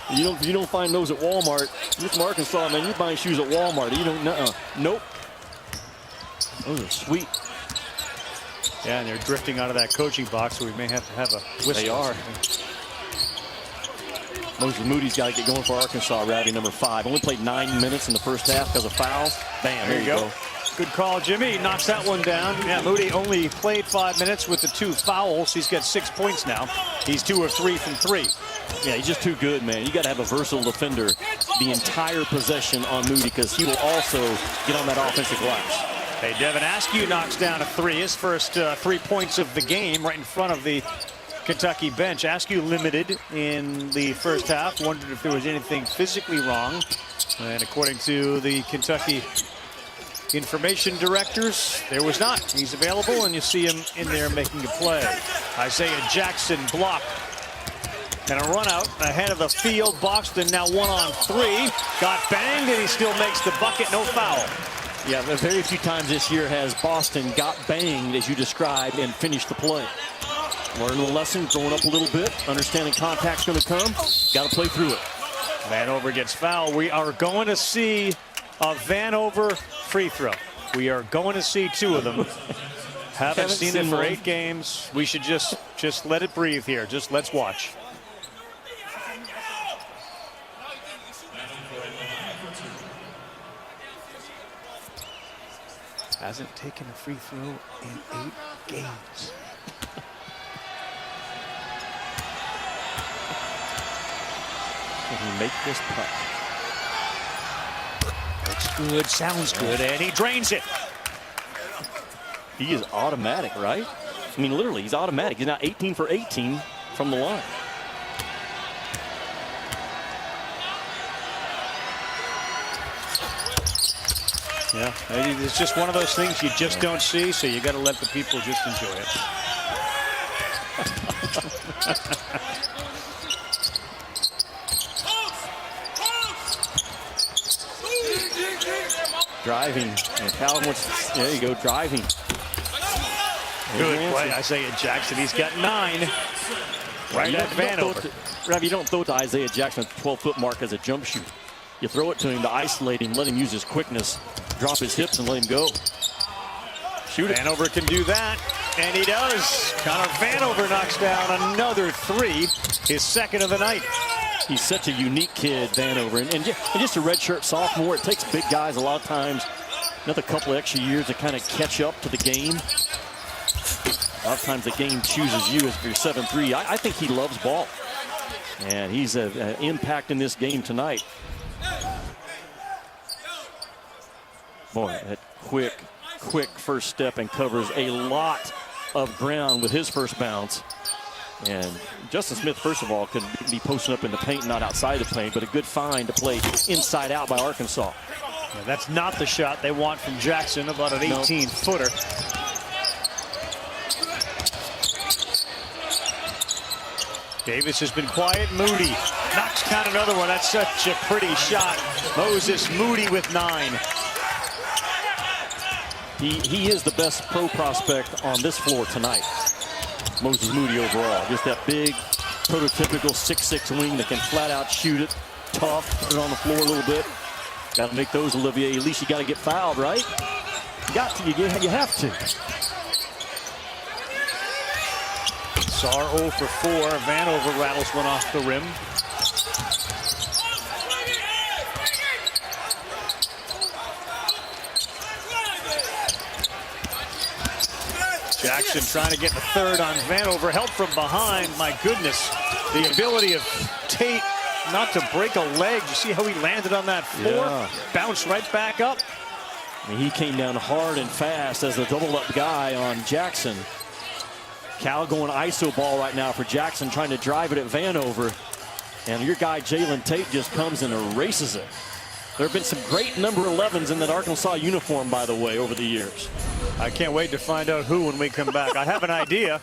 You don't find those at Walmart. You're from Arkansas, man. You're buying shoes at Walmart. You don't. Nope. Those are sweet. Yeah, and they're drifting out of that coaching box, so we may have to have a whistle. They are. Moses Moody's got to get going for Arkansas. Rowdy number 5. Only played 9 minutes in the first half because of fouls. Bam, there you go. Good call, Jimmy. He knocks that one down. Yeah, Moody only played 5 minutes with the 2 fouls. He's got 6 points now. He's 2 of 3 from 3. Yeah, he's just too good, man. You got to have a versatile defender the entire possession on Moody because he will also get on that offensive glass. Hey, Devin Askew knocks down a 3. His first 3 points of the game right in front of the Kentucky bench. Askew limited in the first half. Wondered if there was anything physically wrong. And according to the Kentucky information directors, there was not. He's available, and you see him in there making a play. Isaiah Jackson block. And a run out ahead of the field. Boston now 1-on-3. Got banged, and he still makes the bucket. No foul. Yeah, very few times this year has Boston got banged, as you described, and finished the play. Learning the lesson, going up a little bit, understanding contact's going to come. Got to play through it. Vanover gets fouled. We are going to see a Vanover free throw. We are going to see 2 of them. Haven't seen it for 8 games. We should just let it breathe here. Just let's watch. Hasn't taken a free throw in 8 games. Can he make this putt? Looks good, sounds good, and he drains it. He is automatic, right? I mean, literally, he's automatic. He's now 18 for 18 from the line. Yeah, it's just one of those things you just don't see, so you got to let the people just enjoy it. Driving, and Calvin wants, there you go, driving. Good play, Isaiah Jackson. He's got 9. Right at Vanover. Rav, you don't throw it to Isaiah Jackson at the 12-foot mark as a jump shoot. You throw it to him to isolate him, let him use his quickness, drop his hips, and let him go. Shoot it. Vanover can do that, and he does. Connor Vanover knocks down another 3, his 2nd of the night. He's such a unique kid, Vanover, and just a redshirt sophomore. It takes big guys a lot of times another couple of extra years to kind of catch up to the game. A lot of times the game chooses you as your 7-3. I think he loves ball, and he's an impact in this game tonight. Boy, that quick first step, and covers a lot of ground with his first bounce. And Justin Smith, first of all, could be posting up in the paint, not outside the paint, but a good find to play inside out by Arkansas. Yeah, that's not the shot they want from Jackson, about an 18-footer. Davis has been quiet. Moody knocks count another one. That's such a pretty shot. Moses Moody with 9. He is the best pro prospect on this floor tonight. Moses Moody overall. Just that big, prototypical 6'6" wing that can flat out shoot it. Tough, put it on the floor a little bit. Got to make those, Olivier. At least you got to get fouled, right? You got to. You have to. Sarr 0 for 4. Vanover rattles one off the rim. Jackson trying to get the 3rd on Vanover. Help from behind. My goodness. The ability of Tate not to break a leg. You see how he landed on that floor? Yeah. Bounced right back up. I mean, he came down hard and fast as a double-up guy on Jackson. Cal going ISO ball right now for Jackson, trying to drive it at Vanover. And your guy, Jalen Tate, just comes and erases it. There have been some great number 11s in that Arkansas uniform, by the way, over the years. I can't wait to find out who when we come back. I have an idea.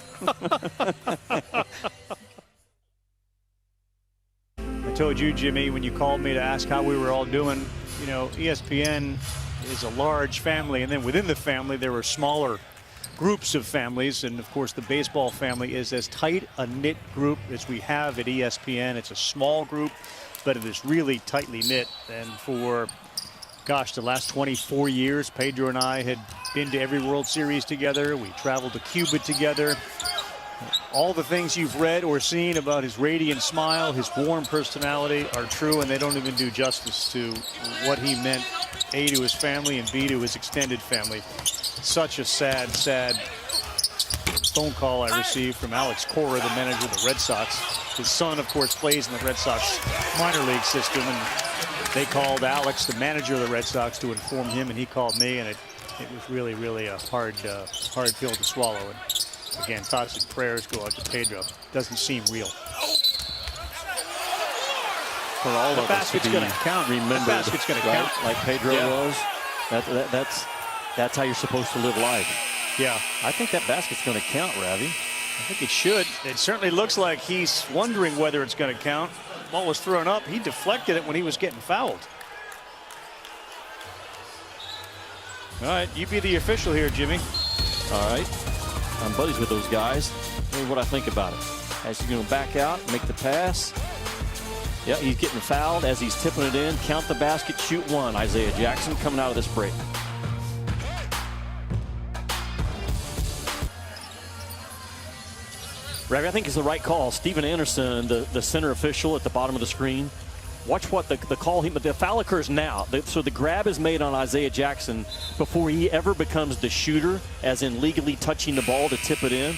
I told you, Jimmy, when you called me to ask how we were all doing, you know, ESPN is a large family, and then within the family there were smaller groups of families, and of course the baseball family is as tight a knit group as we have at ESPN. It's a small group, but it is really tightly knit, and for gosh, the last 24 years, Pedro and I had been to every World Series together. We traveled to Cuba together. All the things you've read or seen about his radiant smile, his warm personality are true, and they don't even do justice to what he meant, A, to his family, and B, to his extended family. Such a sad, sad phone call I received from Alex Cora, the manager of the Red Sox. His son, of course, plays in the Red Sox minor league system, and they called Alex, the manager of the Red Sox, to inform him, and he called me, and it was really, really a hard pill to swallow. And again, thoughts and prayers go out to Pedro. Doesn't seem real. For all the of basket's us going to count. Remembered, the basket's going to count, like Pedro was. That's how you're supposed to live life. Yeah, I think that basket's going to count, Ravi. I think it should. It certainly looks like he's wondering whether it's going to count. Ball was thrown up. He deflected it when he was getting fouled. All right, you be the official here, Jimmy. All right. I'm buddies with those guys. Here's what I think about it. As he's going to back out, make the pass. Yeah, he's getting fouled as he's tipping it in. Count the basket, shoot one. Isaiah Jackson coming out of this break. Ravi, I think it's the right call. Steven Anderson, the center official at the bottom of the screen. Watch what the call, the foul occurs now. So the grab is made on Isaiah Jackson before he ever becomes the shooter, as in legally touching the ball to tip it in.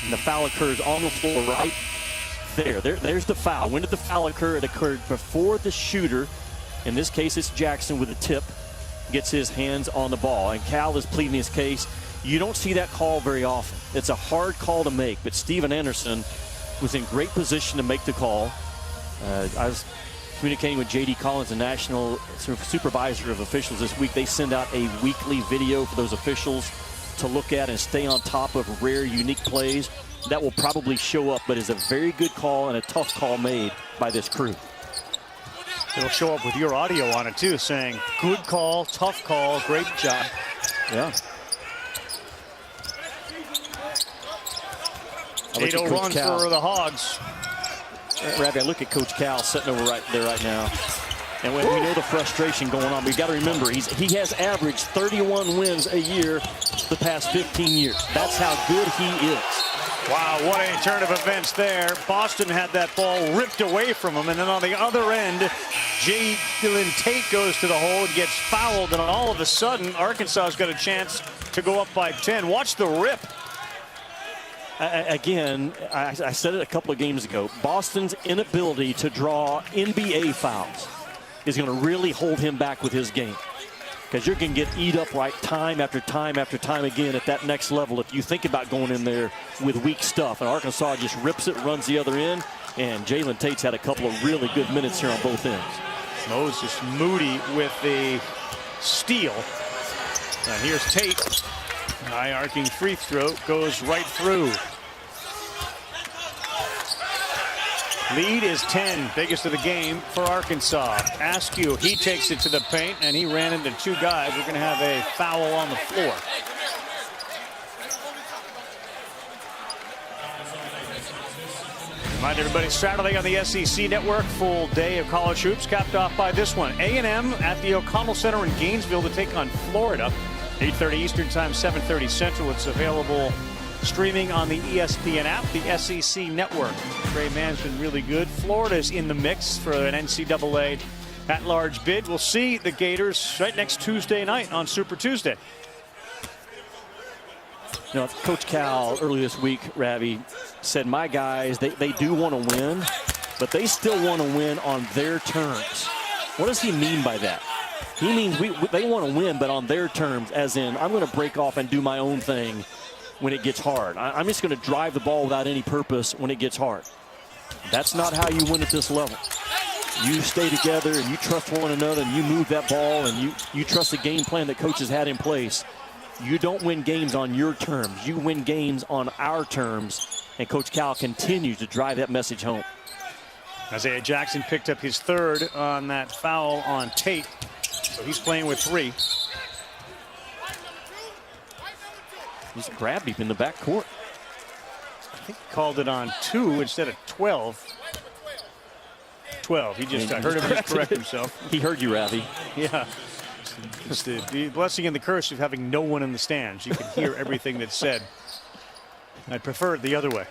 And the foul occurs on the floor right there. There's the foul. When did the foul occur? It occurred before the shooter, in this case it's Jackson with a tip, gets his hands on the ball. And Cal is pleading his case. You don't see that call very often. It's a hard call to make, but Steven Anderson was in great position to make the call. I was communicating with J.D. Collins, the national supervisor of officials this week. They send out a weekly video for those officials to look at and stay on top of rare, unique plays. That will probably show up, but it's a very good call and a tough call made by this crew. It'll show up with your audio on it too, saying good call, tough call, great job. Yeah. 8-0 run for the Hogs. Ravi, I look at Coach Cal sitting over right there right now. And we know the frustration going on. We've got to remember, he has averaged 31 wins a year the past 15 years. That's how good he is. Wow, what a turn of events there. Boston had that ball ripped away from him. And then on the other end, Jalen Tate goes to the hole and gets fouled. And all of a sudden, Arkansas's got a chance to go up by 10. Watch the rip. Again, I said it a couple of games ago. Boston's inability to draw NBA fouls is going to really hold him back with his game, because you're going to get eat up right time after time after time again at that next level if you think about going in there with weak stuff. And Arkansas just rips it, runs the other end, and Jalen Tate's had a couple of really good minutes here on both ends. Moses Moody with the steal. And here's Tate. High arcing free throw goes right through. Lead is 10, biggest of the game for Arkansas. Askew, he takes it to the paint, and he ran into two guys. We're going to have a foul on the floor. Remind everybody, Saturday on the SEC Network, full day of college hoops, capped off by this one. A&M at the O'Connell Center in Gainesville to take on Florida. 8:30 Eastern Time, 7:30 Central. It's available streaming on the ESPN app, the SEC Network. Trey Mann's been really good. Florida's in the mix for an NCAA at-large bid. We'll see the Gators right next Tuesday night on Super Tuesday. You know, Coach Cal earlier this week, Ravi, said my guys, they do want to win, but they still want to win on their terms. What does he mean by that? He means they want to win, but on their terms, as in, I'm going to break off and do my own thing when it gets hard. I'm just going to drive the ball without any purpose when it gets hard. That's not how you win at this level. You stay together and you trust one another and you move that ball and you trust the game plan that coaches had in place. You don't win games on your terms. You win games on our terms. And Coach Cal continues to drive that message home. Isaiah Jackson picked up his third on that foul on Tate. So he's playing with 3. He's grabbed him in the backcourt. I think he called it on 2 instead of 12. 12. He just, I heard him just correct himself. He heard you, Ravi. Yeah. It's the blessing and the curse of having no one in the stands. You can hear everything that's said. I'd prefer it the other way.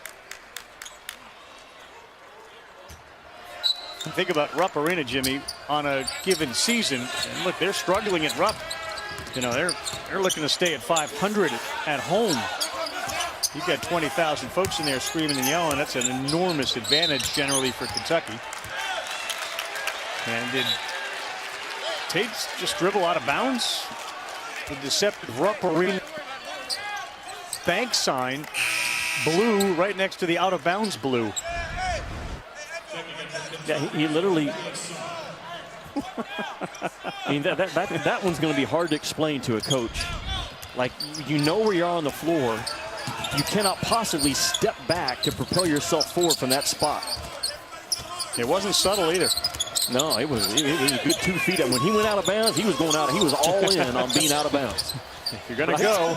Think about Rupp Arena, Jimmy, on a given season. And look, they're struggling at Rupp. You know, they're looking to stay at 500 at home. You've got 20,000 folks in there screaming and yelling. That's an enormous advantage generally for Kentucky. And did Tate just dribble out of bounds? The deceptive Rupp Arena bank sign blue right next to the out of bounds blue. Yeah, he literally. I mean, that one's going to be hard to explain to a coach. Like, you know where you are on the floor. You cannot possibly step back to propel yourself forward from that spot. It wasn't subtle either. No, it was a good 2 feet. And when he went out of bounds, he was going out. He was all in on being out of bounds. If you're going to go.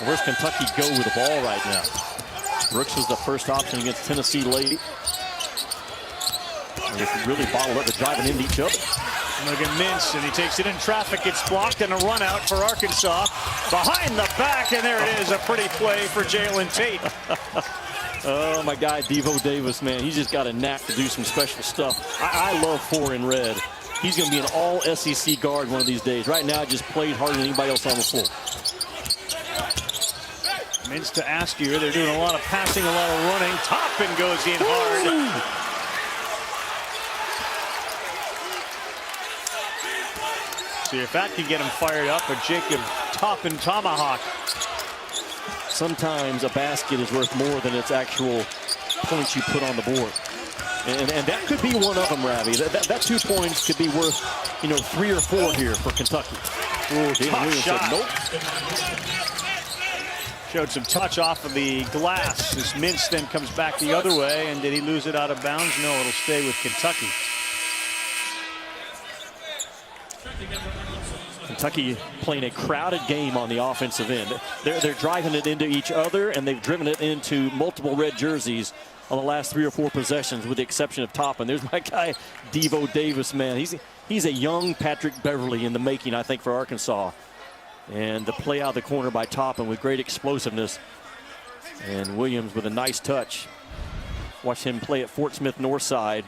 Where's Kentucky go with the ball right now? Brooks was the first option against Tennessee late. And just really bottled up. They're driving into each other. Look at Mintz, and he takes it in traffic. It's blocked, and a run out for Arkansas. Behind the back, and there it is. A pretty play for Jalen Tate. Oh, my guy, Devo Davis, man. He's just got a knack to do some special stuff. I love 4 in red. He's going to be an all-SEC guard one of these days. Right now, just played harder than anybody else on the floor. Mintz to Askew. They're doing a lot of passing, a lot of running. Toppin goes in hard. See if that can get him fired up. A Jacob Toppin tomahawk. Sometimes a basket is worth more than its actual points you put on the board. And that could be one of them, Ravi. That 2 points could be worth, 3 or 4 here for Kentucky. Ooh, tough shot. Said, nope. Showed some touch off of the glass as Mintz then comes back the other way. And did he lose it out of bounds? No, it'll stay with Kentucky. Kentucky playing a crowded game on the offensive end. They're driving it into each other, and they've driven it into multiple red jerseys on the last 3 or 4 possessions, with the exception of Toppin. There's my guy, Devo Davis, man. He's a young Patrick Beverly in the making, I think, for Arkansas. And the play out of the corner by Toppin with great explosiveness. And Williams with a nice touch. Watch him play at Fort Smith Northside.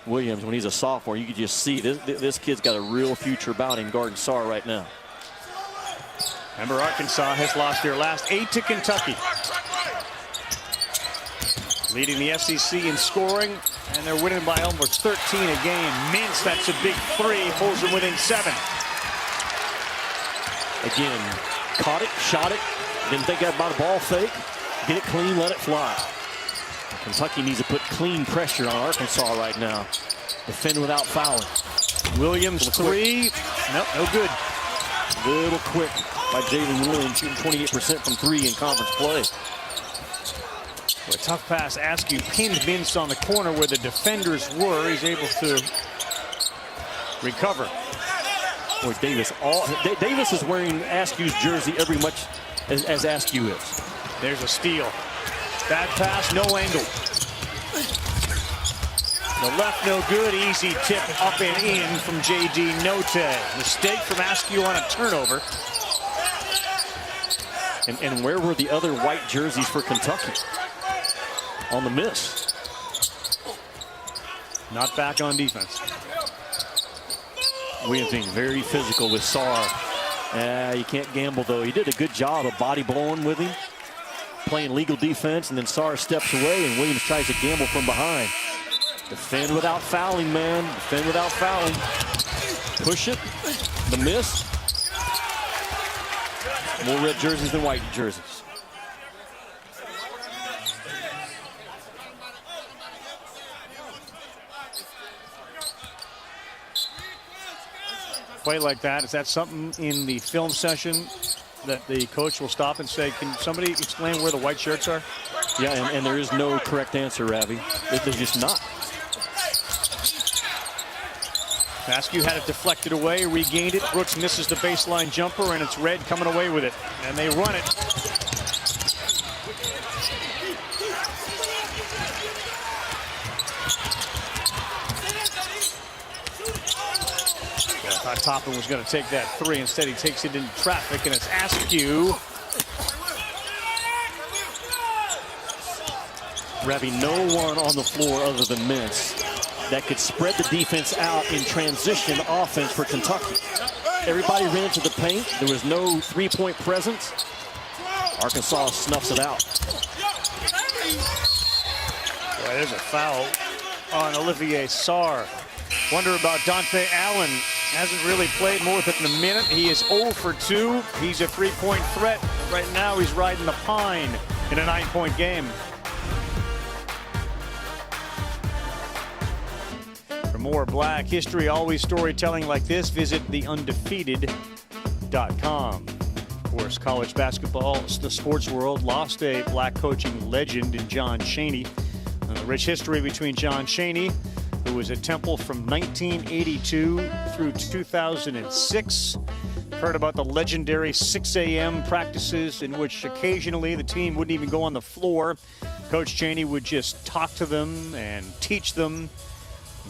Williams, when he's a sophomore, you can just see this kid's got a real future about him guarding Sarr right now. Remember, Arkansas has lost their last 8 to Kentucky. Leading the SEC in scoring, and they're winning by almost 13 a game. Mintz, that's a big 3, pulls them within 7. Again, caught it, shot it, didn't think about a ball fake. Get it clean, let it fly. Kentucky needs to put clean pressure on Arkansas right now. Defend without fouling. Williams 3. Nope, no good. Little quick by Jalen Williams, shooting 28% from 3 in conference play. Well, a tough pass. Askew pinned Mintz on the corner where the defenders were. He's able to recover. Boy, Davis is wearing Askew's jersey every much as Askew is. There's a steal. Bad pass, no angle. The left, no good. Easy tip up and in from J.D. Note. Mistake from Askew on a turnover. And where were the other white jerseys for Kentucky? On the miss. Not back on defense. Williams being very physical with Sarr. You can't gamble, though. He did a good job of body blowing with him, playing legal defense, and then Sarr steps away, and Williams tries to gamble from behind. Defend without fouling, man. Defend without fouling. Push it. The miss. More red jerseys than white jerseys. Play like that, is that something in the film session that the coach will stop and say, can somebody explain where the white shirts are? Yeah, and there is no correct answer, Ravi. They're just not. Askew had it deflected away, regained it. Brooks misses the baseline jumper, and it's Red coming away with it. And they run it. I thought Toppin was going to take that 3. Instead, he takes it into traffic, and it's Askew. Ravi, no one on the floor other than Mintz that could spread the defense out in transition offense for Kentucky. Everybody ran into the paint. There was no three-point presence. Arkansas snuffs it out. Boy, there's a foul on Olivier Sarr. Wonder about Dante Allen. Hasn't really played more than a minute. He is 0 for 2. He's a 3-point threat. Right now, he's riding the pine in a 9-point game. For more Black history, always storytelling like this, visit theundefeated.com. Of course, college basketball, the sports world, lost a Black coaching legend in John Chaney. A rich history between John Chaney who was at Temple from 1982 through 2006. Heard about the legendary 6 a.m. practices in which occasionally the team wouldn't even go on the floor. Coach Chaney would just talk to them and teach them.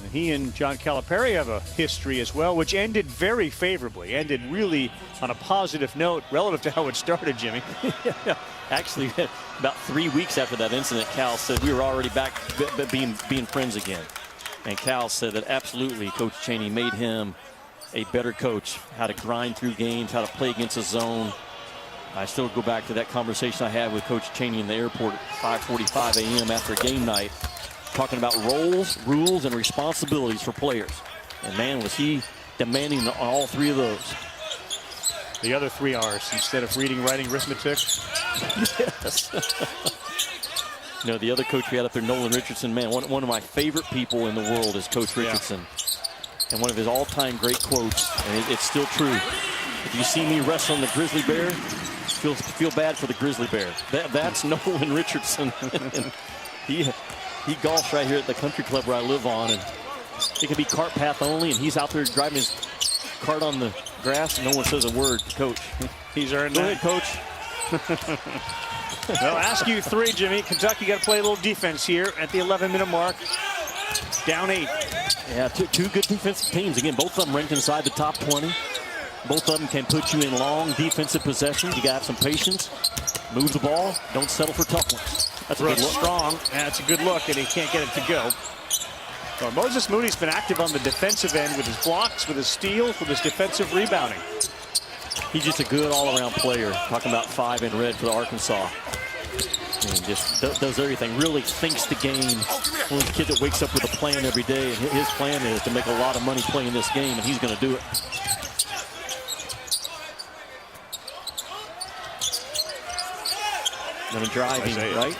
And he and John Calipari have a history as well, which ended very favorably, ended really on a positive note relative to how it started, Jimmy. Actually, about 3 weeks after that incident, Cal said we were already back being friends again. And Cal said that absolutely Coach Chaney made him a better coach, how to grind through games, how to play against a zone. I still go back to that conversation I had with Coach Chaney in the airport at 5:45 a.m. after game night, talking about roles, rules, and responsibilities for players. And man, was he demanding on all three of those. The other 3 R's instead of reading, writing, arithmetic. Yes. You know, the other coach we had up there, Nolan Richardson, man, one of my favorite people in the world is Coach Richardson. Yeah. And one of his all-time great quotes, and it's still true. If you see me wrestle the grizzly bear, feel bad for the grizzly bear. That's Nolan Richardson. And he golfs right here at the country club where I live on, and it can be cart path only, and he's out there driving his cart on the grass, and no one says a word to Coach. He's earned Go that. ahead, Coach. Well, Askew 3, Jimmy. Kentucky got to play a little defense here at the 11-minute mark. Down 8. Yeah, two good defensive teams. Again, both of them ranked inside the top 20. Both of them can put you in long defensive possessions. You got to have some patience. Move the ball. Don't settle for tough ones. That's a good look. Strong. That's a good look, and he can't get it to go. Well, Moses Moody's been active on the defensive end with his blocks, with his steals, with his defensive rebounding. He's just a good all-around player. Talking about 5 in red for the Arkansas. And just does everything. Really thinks the game. One of the kids that wakes up with a plan every day, and his plan is to make a lot of money playing this game, and he's going to do it. Going to drive him, right?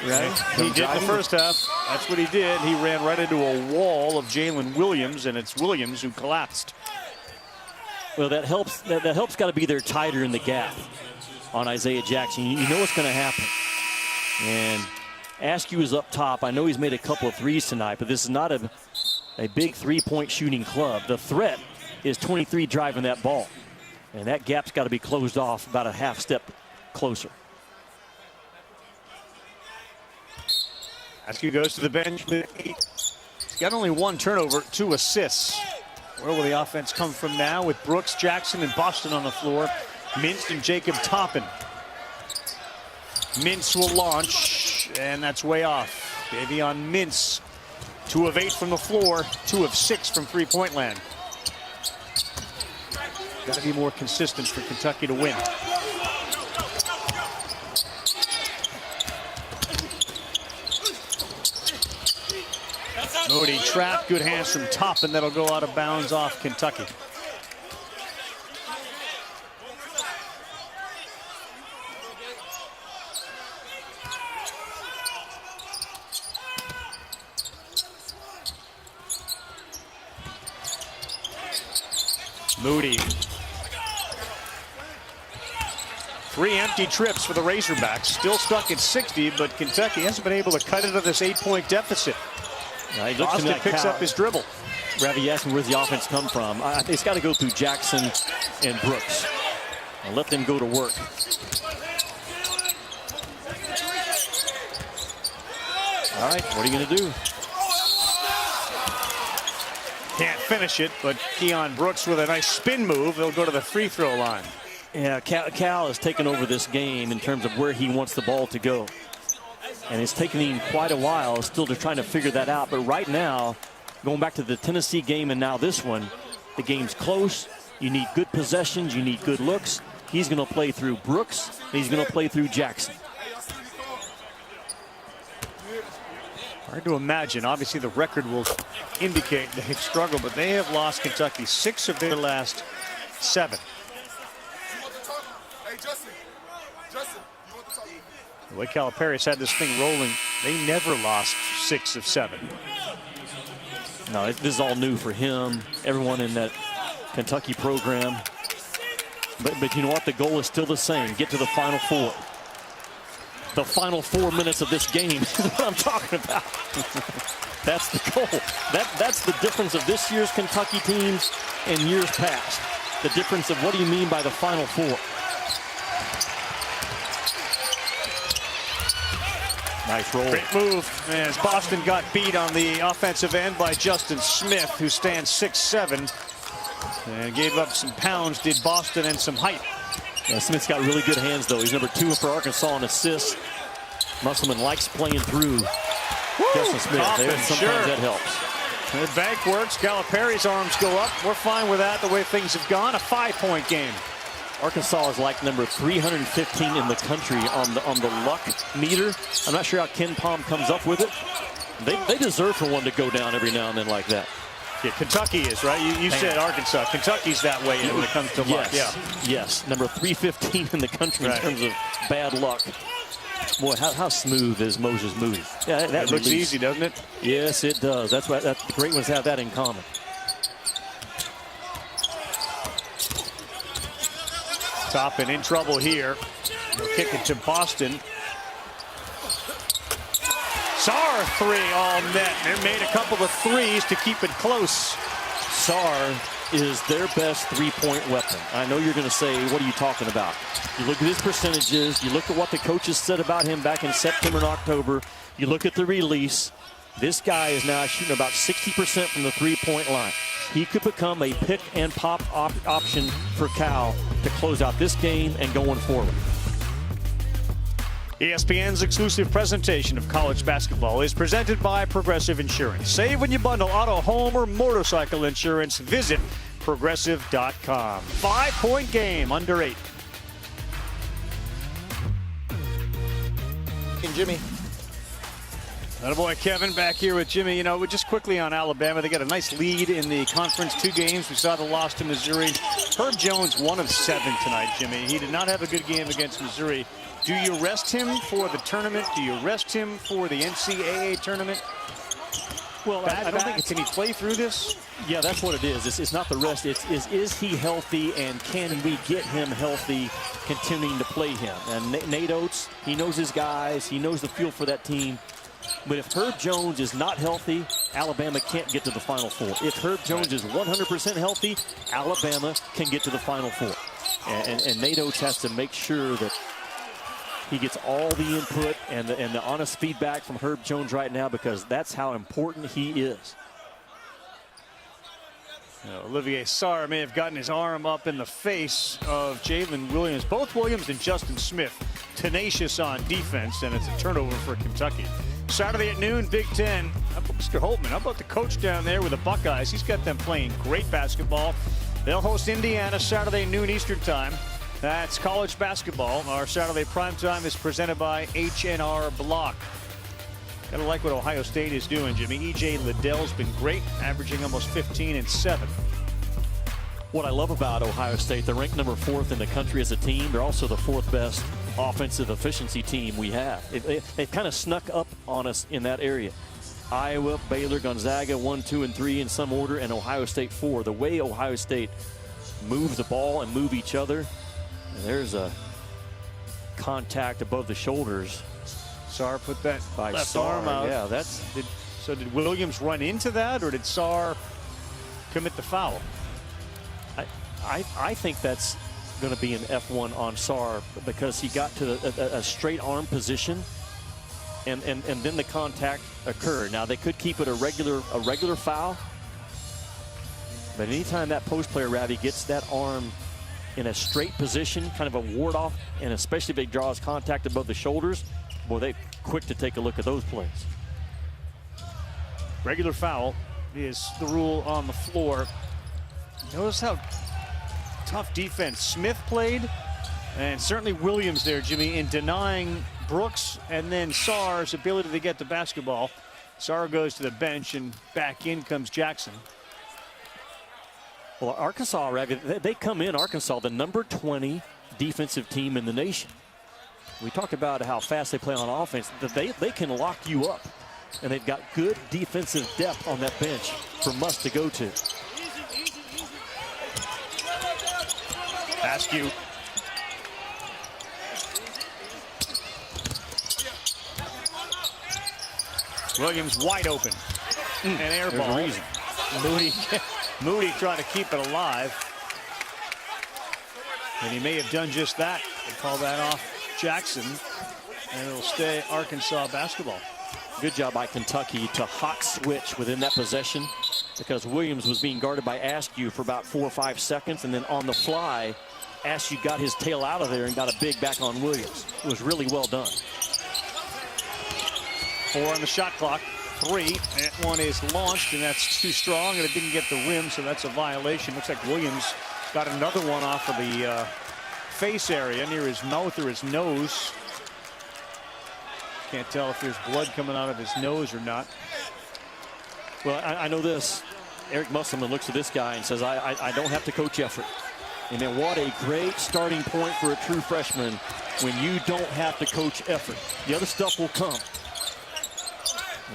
He did in the first half. That's what he did. He ran right into a wall of Jalen Williams, and it's Williams who collapsed. Well, that helps. That helps. Got to be there tighter in the gap on Isaiah Jackson. You know what's going to happen. And Askew is up top. I know he's made a couple of threes tonight, but this is not a big three-point shooting club. The threat is 23 driving that ball. And that gap's got to be closed off about a half step closer. Askew goes to the bench with 8. He's got only 1 turnover, 2 assists. Where will the offense come from now with Brooks, Jackson, and Boston on the floor? Mintz and Jacob Toppin. Mintz will launch, and that's way off. Davion Mintz, 2 of 8 from the floor, 2 of 6 from three-point land. Got to be more consistent for Kentucky to win. Moody trapped, good hands from Toppin. That'll go out of bounds off Kentucky. Moody. 3 empty trips for the Razorbacks. Still stuck at 60, but Kentucky hasn't been able to cut into this 8-point deficit. Boston picks up his dribble. Ravi asked me where's the offense come from. It's got to go through Jackson and Brooks. And let them go to work. All right, what are you going to do? Can't finish it, but Keon Brooks with a nice spin move. They'll go to the free throw line. Yeah, Cal has taken over this game in terms of where he wants the ball to go. And it's taken him quite a while still to trying to figure that out. But right now, going back to the Tennessee game and now this one, the game's close. You need good possessions. You need good looks. He's going to play through Brooks. And he's going to play through Jackson. Hard to imagine. Obviously, the record will indicate they've struggled, but they have lost Kentucky 6 of their last 7. The way Calipari's had this thing rolling, they never lost 6 of 7. No, this is all new for him. Everyone in that Kentucky program. But you know what? The goal is still the same. Get to the Final Four. The final 4 minutes of this game is what I'm talking about. That's the goal. That's the difference of this year's Kentucky teams and years past. The difference of what do you mean by the Final Four. Nice roll. Great move as Boston got beat on the offensive end by Justin Smith, who stands 6'7", and gave up some pounds, did Boston, and some height. Yeah, Smith's got really good hands, though. He's number 2 for Arkansas in assists. Musselman likes playing through Justin Smith. Sometimes that helps. The bank works. Calipari's arms go up. We're fine with that, the way things have gone. A 5-point game. Arkansas is like number 315 in the country on the luck meter. I'm not sure how Ken Palm comes up with it. They deserve for one to go down every now and then like that. Yeah, Kentucky is, right? You said Arkansas. Kentucky's that way when it comes to luck. Yes, yes. Number 315 in the country in terms of bad luck. Boy, how smooth is Moses Moody? Yeah, that looks easy, doesn't it? Yes, it does. That's why the great ones have that in common. Toppin in trouble here. We'll kick it to Boston. Sarr 3 all net. They made a couple of threes to keep it close. Sarr is their best three-point weapon. I know you're going to say, what are you talking about? You look at his percentages. You look at what the coaches said about him back in September and October. You look at the release. This guy is now shooting about 60% from the three-point line. He could become a pick-and-pop option for Cal to close out this game and going forward. ESPN's exclusive presentation of college basketball is presented by Progressive Insurance. Save when you bundle auto, home, or motorcycle insurance. Visit Progressive.com. 5-point game, under 8. And Jimmy. Attaboy Kevin back here with Jimmy. You know, just quickly on Alabama, they got a nice lead in the conference, 2 games. We saw the loss to Missouri. Herb Jones, 1 of 7 tonight, Jimmy. He did not have a good game against Missouri. Do you rest him for the tournament? Do you rest him for the NCAA tournament? Well, I don't think can he play through this? Yeah, that's what it is. It's not the rest. Is he healthy, and can we get him healthy, continuing to play him? And Nate Oates, he knows his guys. He knows the feel for that team. But if Herb Jones is not healthy, Alabama can't get to the Final Four. If Herb Jones is 100% healthy, Alabama can get to the Final Four. And Nate Oates has to make sure that he gets all the input and the honest feedback from Herb Jones right now, because that's how important he is. Olivier Sarr may have gotten his arm up in the face of Jalen Williams. Both Williams and Justin Smith tenacious on defense, and it's a turnover for Kentucky. Saturday at noon, Big Ten. How about Mr. Holtman? How about the coach down there with the Buckeyes? He's got them playing great basketball. They'll host Indiana Saturday noon Eastern time. That's college basketball. Our Saturday primetime is presented by H&R Block. Gotta like what Ohio State is doing, Jimmy. E.J. Liddell's been great, averaging almost 15 and 7. What I love about Ohio State, they're ranked number 4th in the country as a team. They're also the 4th best offensive efficiency team we have. They've kind of snuck up on us in that area. Iowa, Baylor, Gonzaga, 1, 2, and 3 in some order, and Ohio State 4. The way Ohio State moves the ball and move each other, there's a contact above the shoulders. Sarr put that by left Sarr. arm out. Yeah, did Williams run into that, or did Sarr commit the foul? I think that's going to be an F1 on Sarr, because he got to a straight arm position, and then the contact occurred. Now they could keep it a regular foul, but anytime that post player, Ravi, gets that arm in a straight position, kind of a ward off, and especially if it draws contact above the shoulders, boy, they're quick to take a look at those plays. Regular foul is the rule on the floor. Notice how tough defense Smith played, and certainly Williams there, Jimmy, in denying Brooks and then Sarr's ability to get the basketball. Sarr goes to the bench, and back in comes Jackson. Well, Arkansas, Ravi, they come in, Arkansas, the number 20 defensive team in the nation. We talked about how fast they play on offense. They can lock you up, and they've got good defensive depth on that bench for Muss to go to. Askew. Williams wide open. An air ball. Moody trying to keep it alive. And he may have done just that. They call that off Jackson. And it'll stay Arkansas basketball. Good job by Kentucky to hot switch within that possession, because Williams was being guarded by Askew for about 4 or 5 seconds, and then on the fly, Askew got his tail out of there and got a big back on Williams. It was really well done. 4 on the shot clock. 3. That one is launched, and that's too strong, and it didn't get the rim, so that's a violation. Looks like Williams got another one off of the face area near his mouth or his nose. Can't tell if there's blood coming out of his nose or not. Well, I know this. Eric Musselman looks at this guy and says, I don't have to coach effort. And then what a great starting point for a true freshman when you don't have to coach effort. The other stuff will come.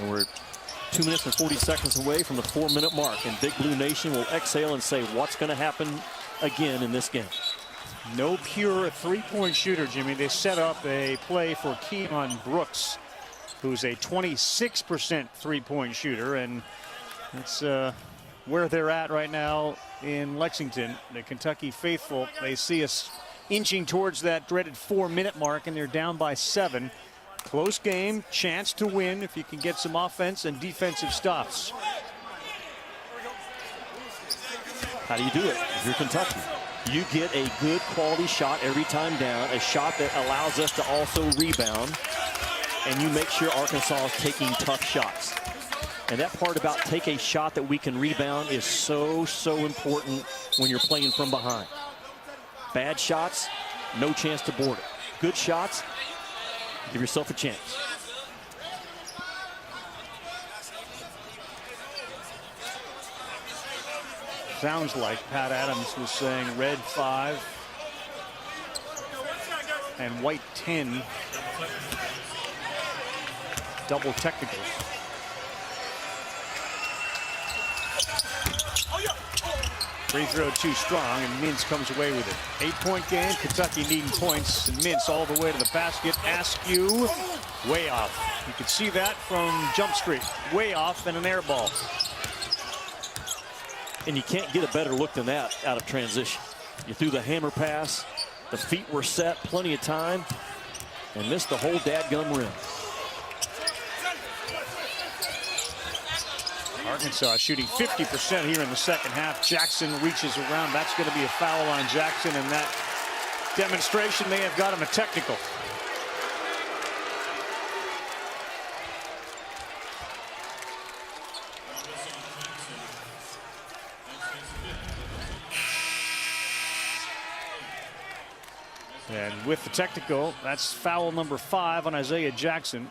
And we're 2 minutes and 40 seconds away from the 4-minute mark. And Big Blue Nation will exhale and say, what's going to happen again in this game? No pure three-point shooter, Jimmy. They set up a play for Keon Brooks, who's a 26% three-point shooter, and it's where they're at right now in Lexington. The Kentucky faithful, they see us inching towards that dreaded 4-minute mark, and they're down by 7. Close game, chance to win if you can get some offense and defensive stops. How do you do it if you're Kentucky? You get a good quality shot every time down, a shot that allows us to also rebound, and you make sure Arkansas is taking tough shots. And that part about take a shot that we can rebound is so, so important when you're playing from behind. Bad shots, no chance to board it. Good shots, give yourself a chance. Sounds like Pat Adams was saying red 5 and white 10. Double technicals. Free throw too strong, and Mintz comes away with it. 8-point game, Kentucky needing points, and Mintz all the way to the basket. Askew way off. You could see that from Jump Street. Way off and an air ball. And you can't get a better look than that out of transition. You threw the hammer pass, the feet were set plenty of time, and missed the whole dadgum rim. Arkansas shooting 50% here in the second half. Jackson reaches around. That's going to be a foul on Jackson, and that demonstration may have got him a technical. And with the technical, that's foul number 5 on Isaiah Jackson.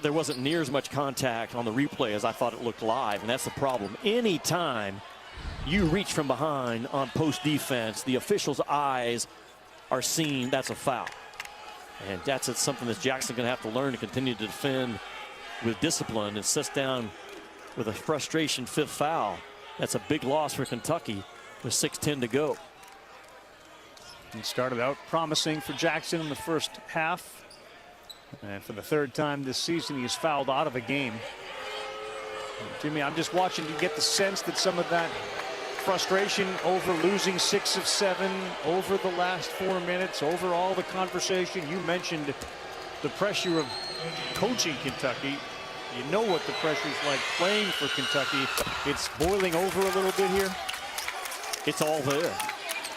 There wasn't near as much contact on the replay as I thought it looked live, and that's the problem. Anytime you reach from behind on post defense, the officials' eyes are seeing that's a foul. And that's something that Jackson's going to have to learn to continue to defend with discipline, and sits down with a frustration 5th foul. That's a big loss for Kentucky with 6:10 to go. He started out promising for Jackson in the first half. And for the 3rd time this season, he's fouled out of a game. Jimmy, I'm just watching to get the sense that some of that frustration over losing 6 of 7, over the last 4 minutes, over all the conversation. You mentioned the pressure of coaching Kentucky. You know what the pressure's like playing for Kentucky. It's boiling over a little bit here. It's all there.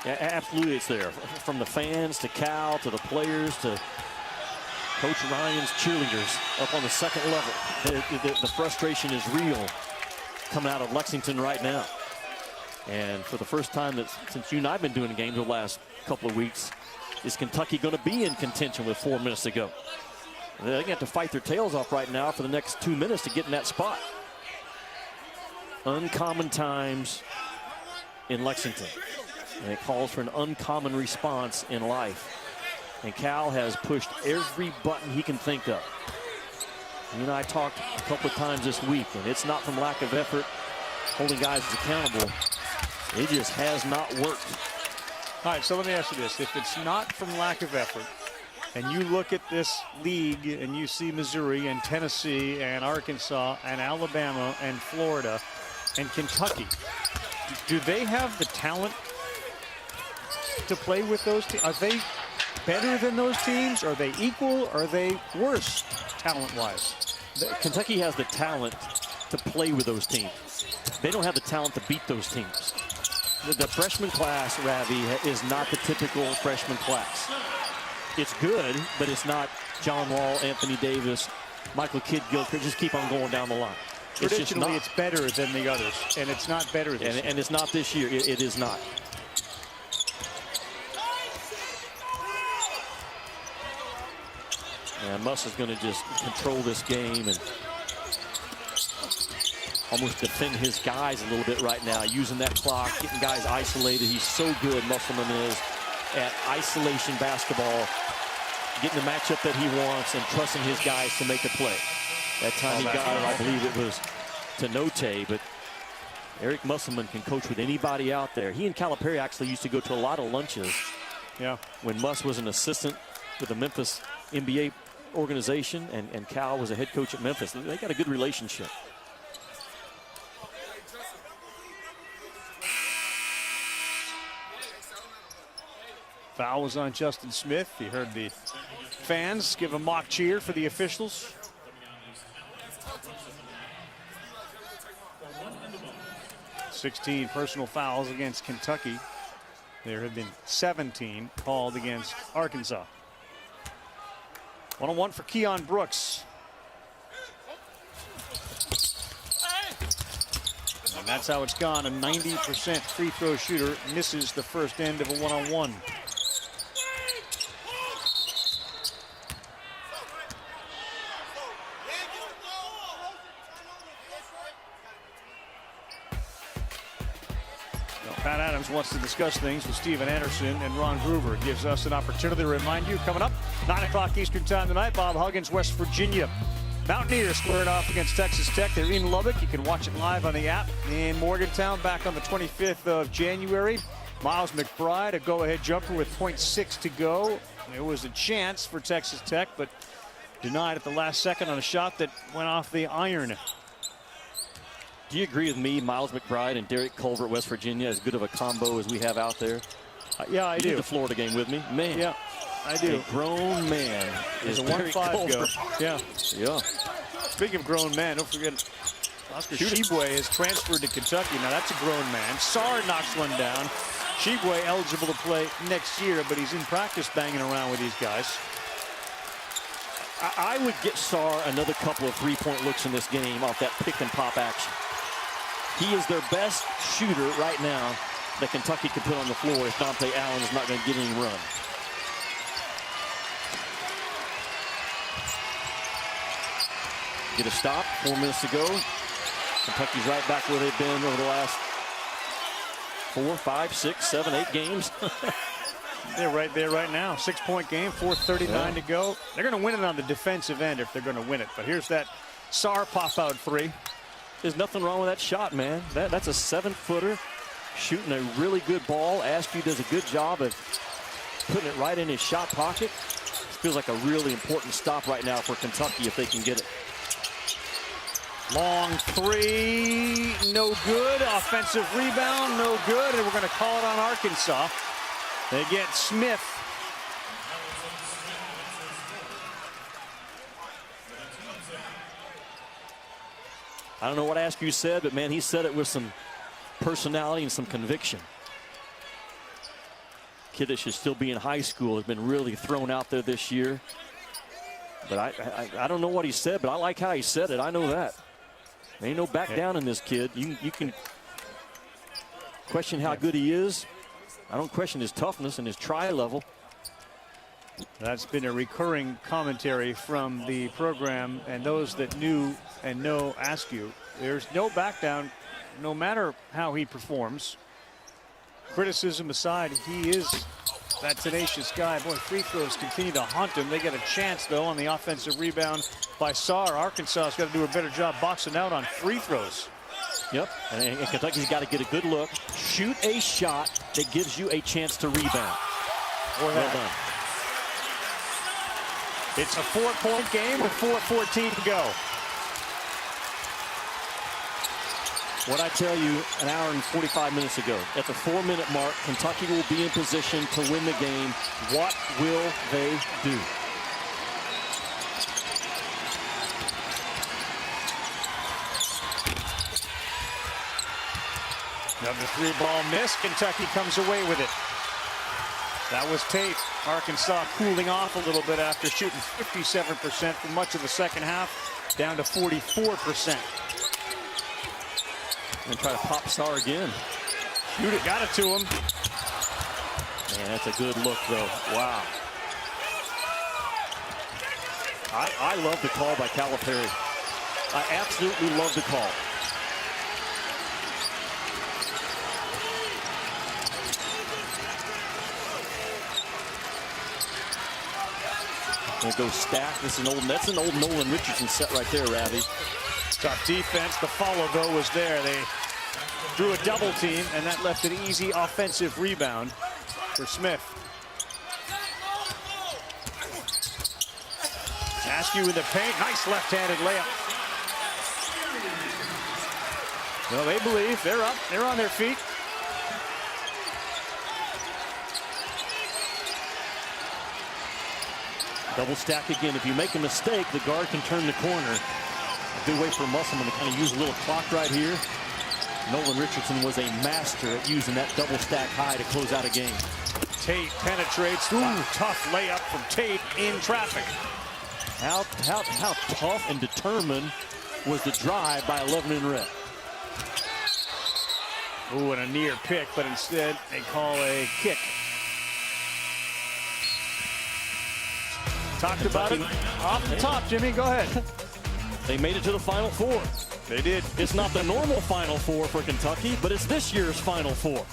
Yeah, absolutely, it's there. From the fans to Cal to the players to Coach Ryan's cheerleaders up on the 2nd level. The frustration is real coming out of Lexington right now. And for the first time since you and I have been doing games the last couple of weeks, is Kentucky going to be in contention with 4 minutes to go? They're going to have to fight their tails off right now for the next 2 minutes to get in that spot. Uncommon times in Lexington. And it calls for an uncommon response in life. And Cal has pushed every button he can think of. You and I talked a couple of times this week, and it's not from lack of effort, holding guys accountable. It just has not worked. All right, so let me ask you this. If it's not from lack of effort, and you look at this league and you see Missouri and Tennessee and Arkansas and Alabama and Florida and Kentucky, do they have the talent to play with those teams? Are they better than those teams? Are they equal? Are they worse talent-wise? Kentucky has the talent to play with those teams. They don't have the talent to beat those teams. The freshman class, Ravi, is not the typical freshman class. It's good, but it's not John Wall, Anthony Davis, Michael Kidd-Gilchrist. Just keep on going down the line. Traditionally, it's better than the others, and it's not better this year. And it's not this year. It is not. And Muss is going to just control this game and almost defend his guys a little bit right now, using that clock, getting guys isolated. He's so good, Musselman is, at isolation basketball, getting the matchup that he wants and trusting his guys to make a play. That time he got it, I believe it was to Note, but Eric Musselman can coach with anybody out there. He and Calipari actually used to go to a lot of lunches. Yeah. When Muss was an assistant with the Memphis NBA organization and Cal was a head coach at Memphis. They got a good relationship. Foul was on Justin Smith. You heard the fans give a mock cheer for the officials. "16 personal fouls against Kentucky. There have been 17 called against Arkansas." 1-on-1 for Keon Brooks. And that's how it's gone. A 90% free throw shooter misses the first end of a 1-on-1. Pat Adams wants to discuss things with Steven Anderson and Ron Groover. Gives us an opportunity to remind you, coming up, 9 o'clock Eastern time tonight, Bob Huggins, West Virginia. Mountaineers squaring off against Texas Tech. They're in Lubbock. You can watch it live on the app. In Morgantown, back on the 25th of January. Miles McBride, a go-ahead jumper with 0.6 to go. There was a chance for Texas Tech, but denied at the last second on a shot that went off the iron. Do you agree with me, Miles McBride and Derek Culver at West Virginia, as good of a combo as we have out there? Yeah, I do. You did the Florida game with me. Man. Yeah, I do. A grown man is a Derek 1-5 go. Culver. Yeah. Yeah. Speaking of grown men, don't forget Oscar Tshiebwe is transferred to Kentucky. Now that's a grown man. Sarr knocks one down. Tshiebwe eligible to play next year, but he's in practice banging around with these guys. I would get Sarr another couple of three-point looks in this game off that pick-and-pop action. He is their best shooter right now that Kentucky can put on the floor if Dante Allen is not going to get any run. Get a stop, 4 minutes to go. Kentucky's right back where they've been over the last 4, 5, 6, 7, 8 games. They're right there right now. 6-point game, 4:39 to go. They're going to win it on the defensive end if they're going to win it. But here's that Sarr pop-out three. There's nothing wrong with that shot, man. That's a 7-footer shooting a really good ball. Askew does a good job of putting it right in his shot pocket. This feels like a really important stop right now for Kentucky if they can get it. Long three, no good. Offensive rebound, no good. And we're going to call it on Arkansas. They get Smith. I don't know what Askew said, but man, he said it with some personality and some conviction. Kid that should still be in high school has been really thrown out there this year. But I don't know what he said, but I like how he said it. I know that. There ain't no back down in this kid. You can question how good he is. I don't question his toughness and his try level. That's been a recurring commentary from the program and those that knew and know Askew. There's no back down, no matter how he performs. Criticism aside, he is that tenacious guy. Boy, free throws continue to haunt him. They get a chance, though, on the offensive rebound by Sarr. Arkansas has got to do a better job boxing out on free throws. Yep, and Kentucky's got to get a good look. Shoot a shot that gives you a chance to rebound. Well done. It's a 4-point game with 4:14 to go. What I tell you an hour and 45 minutes ago, at the 4-minute mark, Kentucky will be in position to win the game. What will they do? Another 3-ball miss. Kentucky comes away with it. That was Tate. Arkansas cooling off a little bit after shooting 57% for much of the second half, down to 44%. And try to pop Sarr again. Shoot it, got it to him. Man, that's a good look, though. Wow. I love the call by Calipari. I absolutely love the call. Gonna go stack. That's an old Nolan Richardson set right there, Ravi. Tough defense. The follow, though, was there. They drew a double team, and that left an easy offensive rebound for Smith. Askew in the paint. Nice left-handed layup. Well, they believe. They're up. They're on their feet. Double stack again. If you make a mistake, the guard can turn the corner. A good way for Musselman to kind of use a little clock right here. Nolan Richardson was a master at using that double stack high to close out a game. Tate penetrates. Ooh, tough layup from Tate in traffic. How tough and determined was the drive by 11 in red. Ooh, and a near pick, but instead they call a kick. Talked about it off the top, Jimmy. Go ahead. They made it to the Final Four. They did. It's not the normal Final Four for Kentucky, but it's this year's Final Four.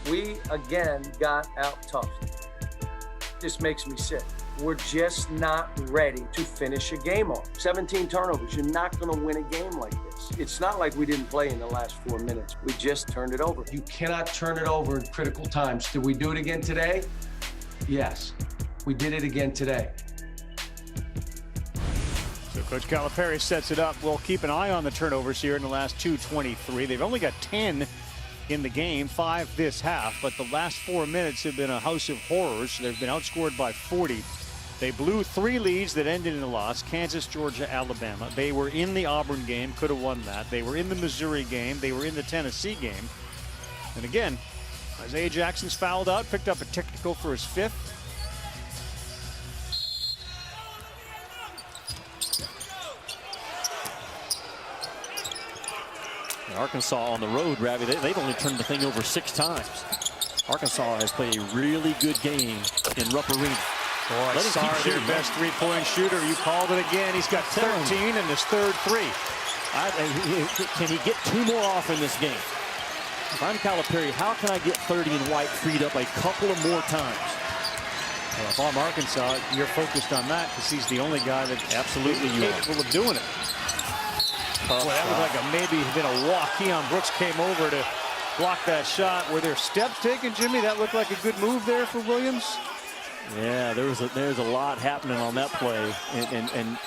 We again got out-toughed. This makes me sick. We're just not ready to finish a game off. 17 turnovers. You're not going to win a game like this. It's not like we didn't play in the last 4 minutes. We just turned it over. You cannot turn it over in critical times. Did we do it again today? Yes. We did it again today. So Coach Calipari sets it up. We'll keep an eye on the turnovers here in the last 2:23. They've only got 10 in the game, 5 this half, but the last 4 minutes have been a house of horrors. They've been outscored by 40. They blew 3 leads that ended in a loss: Kansas, Georgia, Alabama. They were in the Auburn game, could have won that. They were in the Missouri game. They were in the Tennessee game. And again, Isaiah Jackson's fouled out, picked up a technical for his 5th. Arkansas on the road, Ravi, they've only turned the thing over 6 times. Arkansas has played a really good game in Rupp Arena. Boy, Sarr, their best 3-point shooter. You called it again. He's got 13 in his 3rd 3. Can he get 2 more off in this game? If I'm Calipari, how can I get 30 and White freed up a couple of more times? Well, if I'm Arkansas, you're focused on that because he's the only guy that's absolutely capable of doing it. Boy, that was like maybe been a walk. Keon Brooks came over to block that shot. Were there steps taken, Jimmy? That looked like a good move there for Williams. Yeah, there's a lot happening on that play, and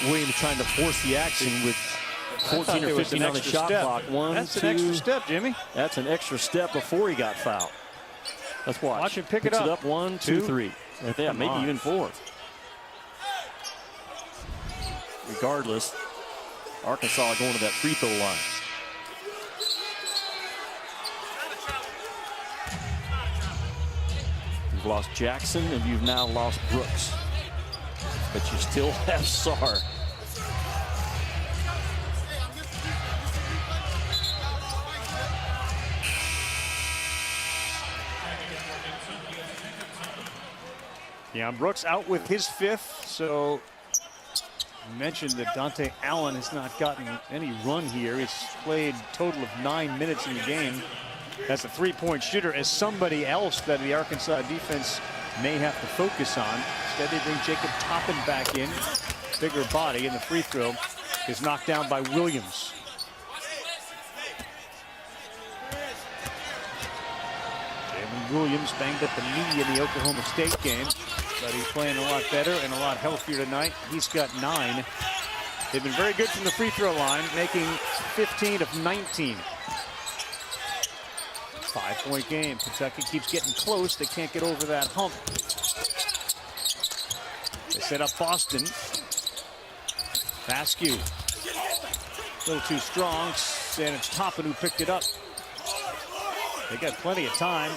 Williams trying to force the action with 14 or 15 on the shot clock. That's an extra step, Jimmy. That's an extra step before he got fouled. Let's watch. Watch him pick Picks it up. It up 1, 2, 3. Right there, maybe even 4. Regardless, Arkansas going to that free throw line. You've lost Jackson and you've now lost Brooks, but you still have Sarr. Yeah, Brooks out with his 5th, so you mentioned that Dante Allen has not gotten any run here. He's played a total of 9 minutes in the game. That's a 3-point shooter as somebody else that the Arkansas defense may have to focus on. Instead, they bring Jacob Toppin back in. Bigger body, and the free throw is knocked down by Williams. Williams banged up the knee in the Oklahoma State game, but he's playing a lot better and a lot healthier tonight. He's got 9. They've been very good from the free throw line, making 15 of 19. 5-point game. Kentucky keeps getting close. They can't get over that hump. They set up Boston. Askew. A little too strong, and it's Toppin who picked it up. They got plenty of time.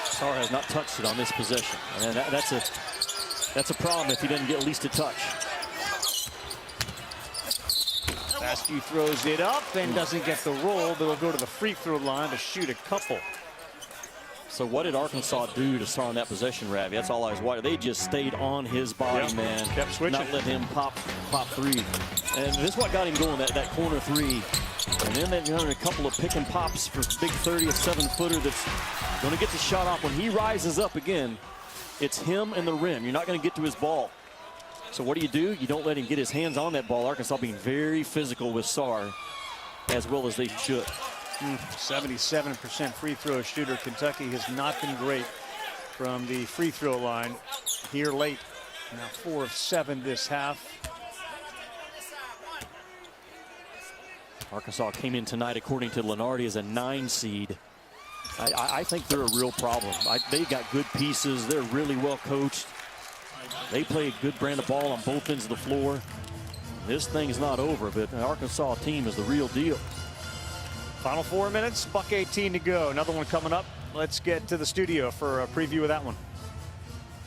Sarr has not touched it on this possession, and that's a problem if he doesn't get at least a touch. Askew throws it up and doesn't get the roll, but he'll go to the free throw line to shoot a couple. So what did Arkansas do to Sarr on that possession, Ravi? That's all I was watching. They just stayed on his body, man. Kept switching. Not let him pop three. And this is what got him going, that corner three. And then they've done a couple of pick and pops for big 37-footer that's going to get the shot off. When he rises up again, it's him and the rim. You're not going to get to his ball. So what do? You don't let him get his hands on that ball. Arkansas being very physical with Sarr, as well as they should. 77% free throw shooter. Kentucky has not been great from the free throw line here late. Now 4 of 7 this half. Arkansas came in tonight, according to Lenardi, as a 9 seed. I think they're a real problem. They've got good pieces. They're really well coached. They play a good brand of ball on both ends of the floor. This thing is not over, but the Arkansas team is the real deal. Final 4 minutes, buck 18 to go. Another one coming up. Let's get to the studio for a preview of that one.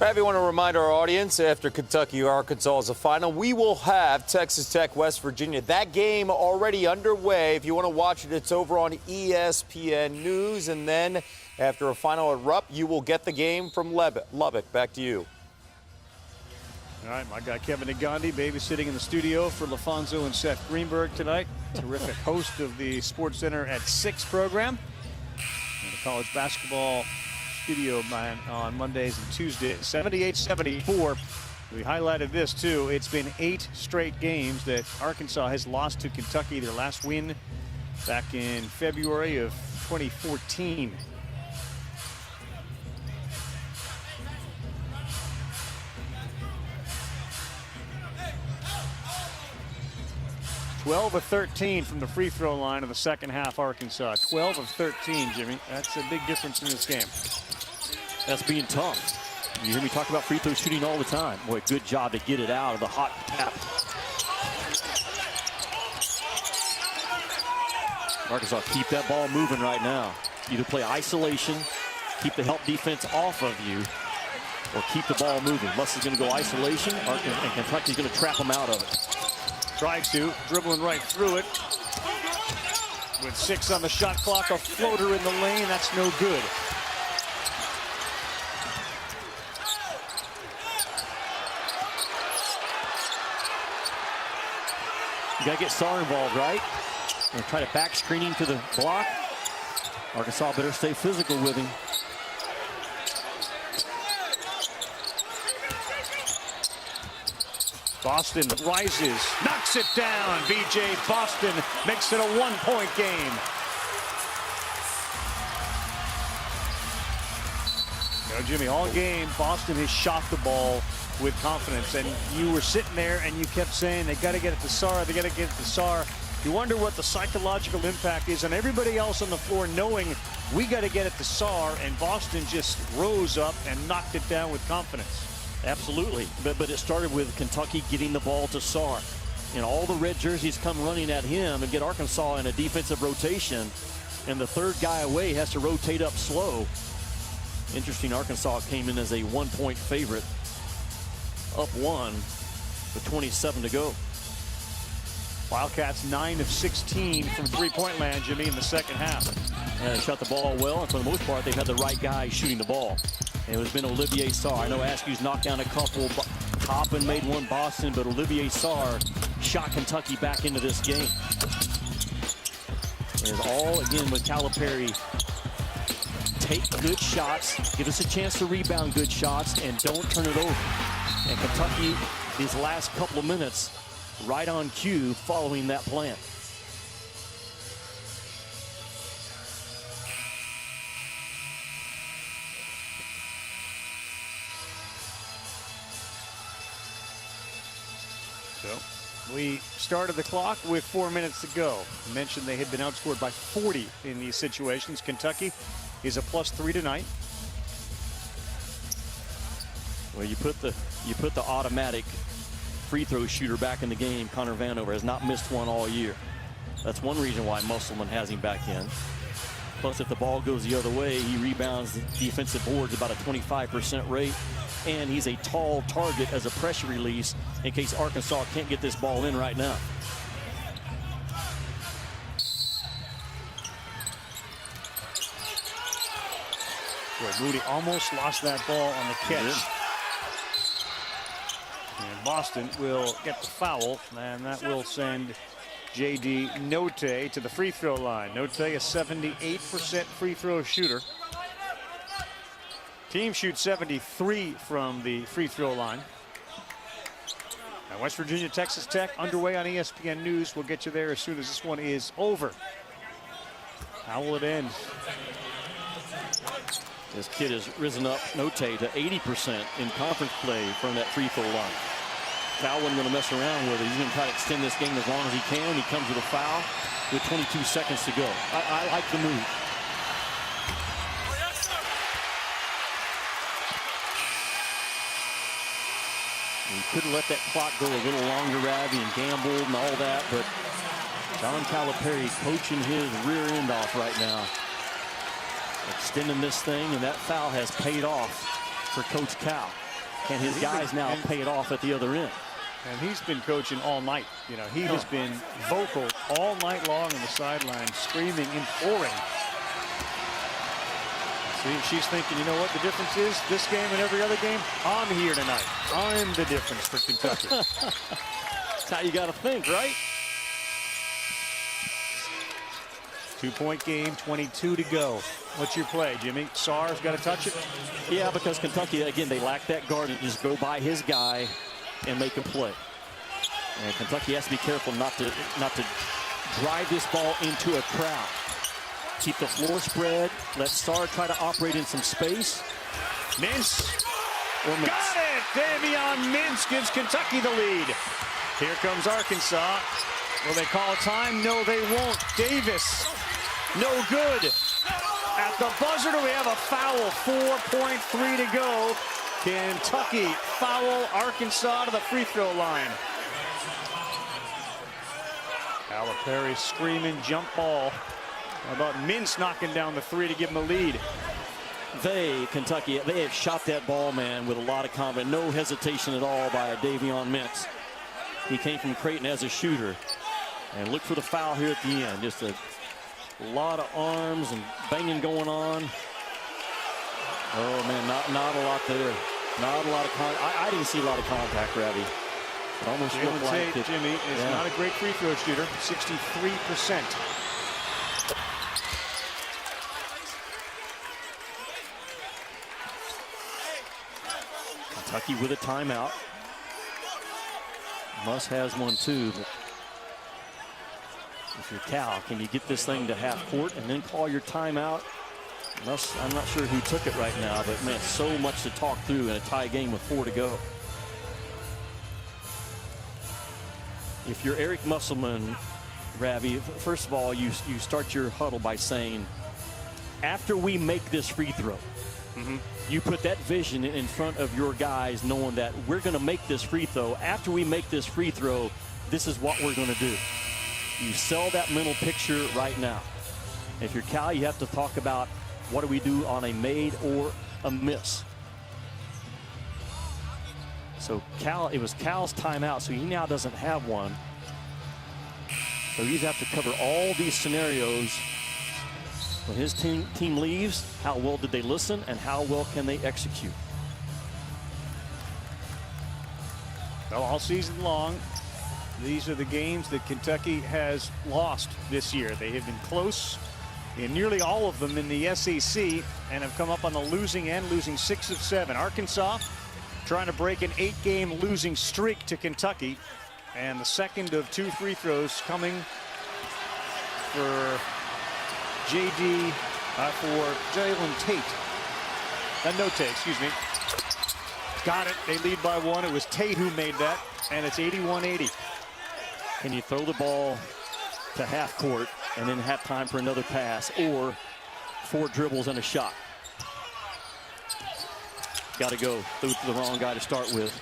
Ravi, want to remind our audience, after Kentucky-Arkansas is a final, we will have Texas Tech, West Virginia. That game already underway. If you want to watch it, it's over on ESPN News. And then after a final at Rupp, you will get the game from Lubbock. Back to you. All right, my guy Kevin Negandhi babysitting in the studio for LaFonso and Seth Greenberg tonight. Terrific host of the Sports Center at 6 program. And the college basketball studio man on Mondays and Tuesdays. 78-74. We highlighted this too. It's been 8 straight games that Arkansas has lost to Kentucky. Their last win back in February of 2014. 12 of 13 from the free throw line of the second half, Arkansas. 12 of 13, Jimmy. That's a big difference in this game. That's being tough. You hear me talk about free throw shooting all the time. Boy, good job to get it out of the hot tap. Arkansas, keep that ball moving right now. Either play isolation, keep the help defense off of you, or keep the ball moving. Muss is going to go isolation, and Kentucky's going to trap them out of it. Tries to, dribbling right through it. With 6 on the shot clock, a floater in the lane, that's no good. You got to get Sarr involved, right? And try to back screening to the block. Arkansas better stay physical with him. Boston rises, knocks it down. B.J. Boston makes it a 1-point game. You know, Jimmy, all game, Boston has shot the ball with confidence. And you were sitting there and you kept saying, they got to get it to Sarr, they got to get it to Sarr. You wonder what the psychological impact is on everybody else on the floor knowing we got to get it to Sarr, and Boston just rose up and knocked it down with confidence. Absolutely, but it started with Kentucky getting the ball to Sarr. And all the red jerseys come running at him and get Arkansas in a defensive rotation. And the third guy away has to rotate up slow. Interesting, Arkansas came in as a 1-point favorite. Up 1 with 27 to go. Wildcats 9 of 16 from three-point land, Jimmy, in the second half. They shot the ball well, and for the most part, they've had the right guy shooting the ball. And it's been Olivier Sarr. I know Askew's knocked down a couple. Toppin made one, Boston, but Olivier Sarr shot Kentucky back into this game. And it's all, again, with Calipari. Take good shots, give us a chance to rebound good shots, and don't turn it over. And Kentucky, these last couple of minutes, right on cue following that plan. So we started the clock with 4 minutes to go. I mentioned they had been outscored by 40 in these situations. Kentucky is a +3 tonight. Well, you put the automatic free throw shooter back in the game. Connor Vanover has not missed one all year. That's one reason why Musselman has him back in. Plus, if the ball goes the other way, he rebounds the defensive boards about a 25% rate. And he's a tall target as a pressure release in case Arkansas can't get this ball in right now. Boy, Moody almost lost that ball on the catch. And Boston will get the foul, and that will send J.D. Note to the free throw line. Note a 78% free throw shooter. Team shoots 73 from the free throw line. Now West Virginia, Texas Tech underway on ESPN News. We'll get you there as soon as this one is over. How will it end? This kid has risen up, Note, to 80% in conference play from that free throw line. Cal wasn't going to mess around with it. He's going to try to extend this game as long as he can. He comes with a foul with 22 seconds to go. I like the move. He could have let that clock go a little longer, Ravi, and gambled and all that, but John Calipari coaching his rear end off right now. Extending this thing, and that foul has paid off for Coach Cal. And his guys now pay it off at the other end. And he's been coaching all night. You know, he has been vocal all night long on the sideline, screaming, imploring. See, she's thinking, you know what the difference is? This game and every other game, I'm here tonight. I'm the difference for Kentucky. That's how you got to think, right? 2-point game, 22 to go. What's your play, Jimmy? Sarr's got to touch it? Yeah, because Kentucky, again, they lack that guard to just go by his guy and make a play. And Kentucky has to be careful not to drive this ball into a crowd. Keep the floor spread. Let Sarr try to operate in some space. Mintz. Got it! Davion Mintz gives Kentucky the lead. Here comes Arkansas. Will they call a time? No, they won't. Davis. No good. At the buzzer, do we have a foul? 4.3 to go. Kentucky foul Arkansas to the free throw line. Calipari screaming jump ball. How about Mintz knocking down the three to give him a lead? Kentucky, they have shot that ball, man, with a lot of confidence. No hesitation at all by Davion Mintz. He came from Creighton as a shooter. And look for the foul here at the end. Just a lot of arms and banging going on. Oh, man, not a lot there. Not a lot of contact. I didn't see a lot of contact, Ravi. It almost looked like it. Jimmy is not a great free throw shooter. 63%. Kentucky with a timeout. Muss has one too, but if you're Cal, can you get this thing to half court and then call your timeout? Muss, I'm not sure who took it right now, but man, so much to talk through in a tie game with 4 to go. If you're Eric Musselman, Ravi, first of all, you start your huddle by saying, after we make this free throw, you put that vision in front of your guys, knowing that we're going to make this free throw. After we make this free throw, this is what we're going to do. You sell that mental picture right now. If you're Cal, you have to talk about what do we do on a made or a miss. So Cal, it was Cal's timeout, so he now doesn't have one. So he's have to cover all these scenarios. When his team leaves, how well did they listen and how well can they execute? Well, all season long, these are the games that Kentucky has lost this year. They have been close in nearly all of them in the SEC and have come up on the losing end, losing 6 of 7. Arkansas trying to break an 8-game losing streak to Kentucky, and the second of 2 free throws coming for JD for Jalen Tate. Note, excuse me. Got it. They lead by 1. It was Tate who made that. and it's 81-80. Can you throw the ball to half court and then have time for another pass, or 4 dribbles and a shot? Got to go. Threw to the wrong guy to start with.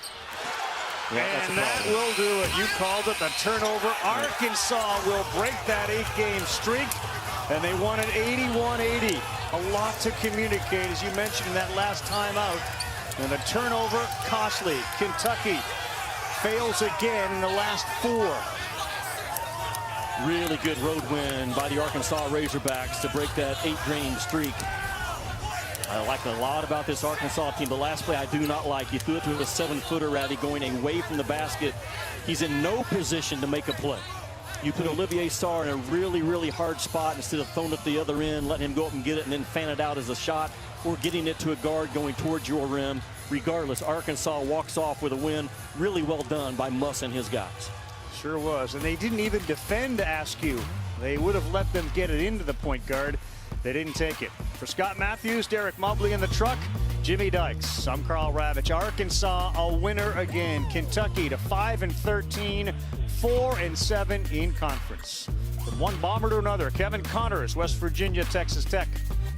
Yeah, and that will do it. You called it, the turnover. Arkansas will break that 8-game streak, and they won it 81-80. A lot to communicate, as you mentioned in that last timeout. And the turnover, costly. Kentucky fails again in the last 4. Really good road win by the Arkansas Razorbacks to break that 8-game streak. I like a lot about this Arkansas team. The last play I do not like. He threw it to a 7-footer, Ratty, going away from the basket. He's in no position to make a play. You put Olivier Sarr in a really, really hard spot instead of throwing it the other end, letting him go up and get it and then fan it out as a shot, or getting it to a guard going towards your rim. Regardless, Arkansas walks off with a win. Really well done by Muss and his guys. Sure was. And they didn't even defend Askew. They would have let them get it into the point guard. They didn't take it. For Scott Matthews, Derek Mobley in the truck, Jimmy Dykes, I'm Carl Ravitch. Arkansas a winner again. Kentucky to 5-13, 4-7 in conference. From one bomber to another, Kevin Connors, West Virginia, Texas Tech.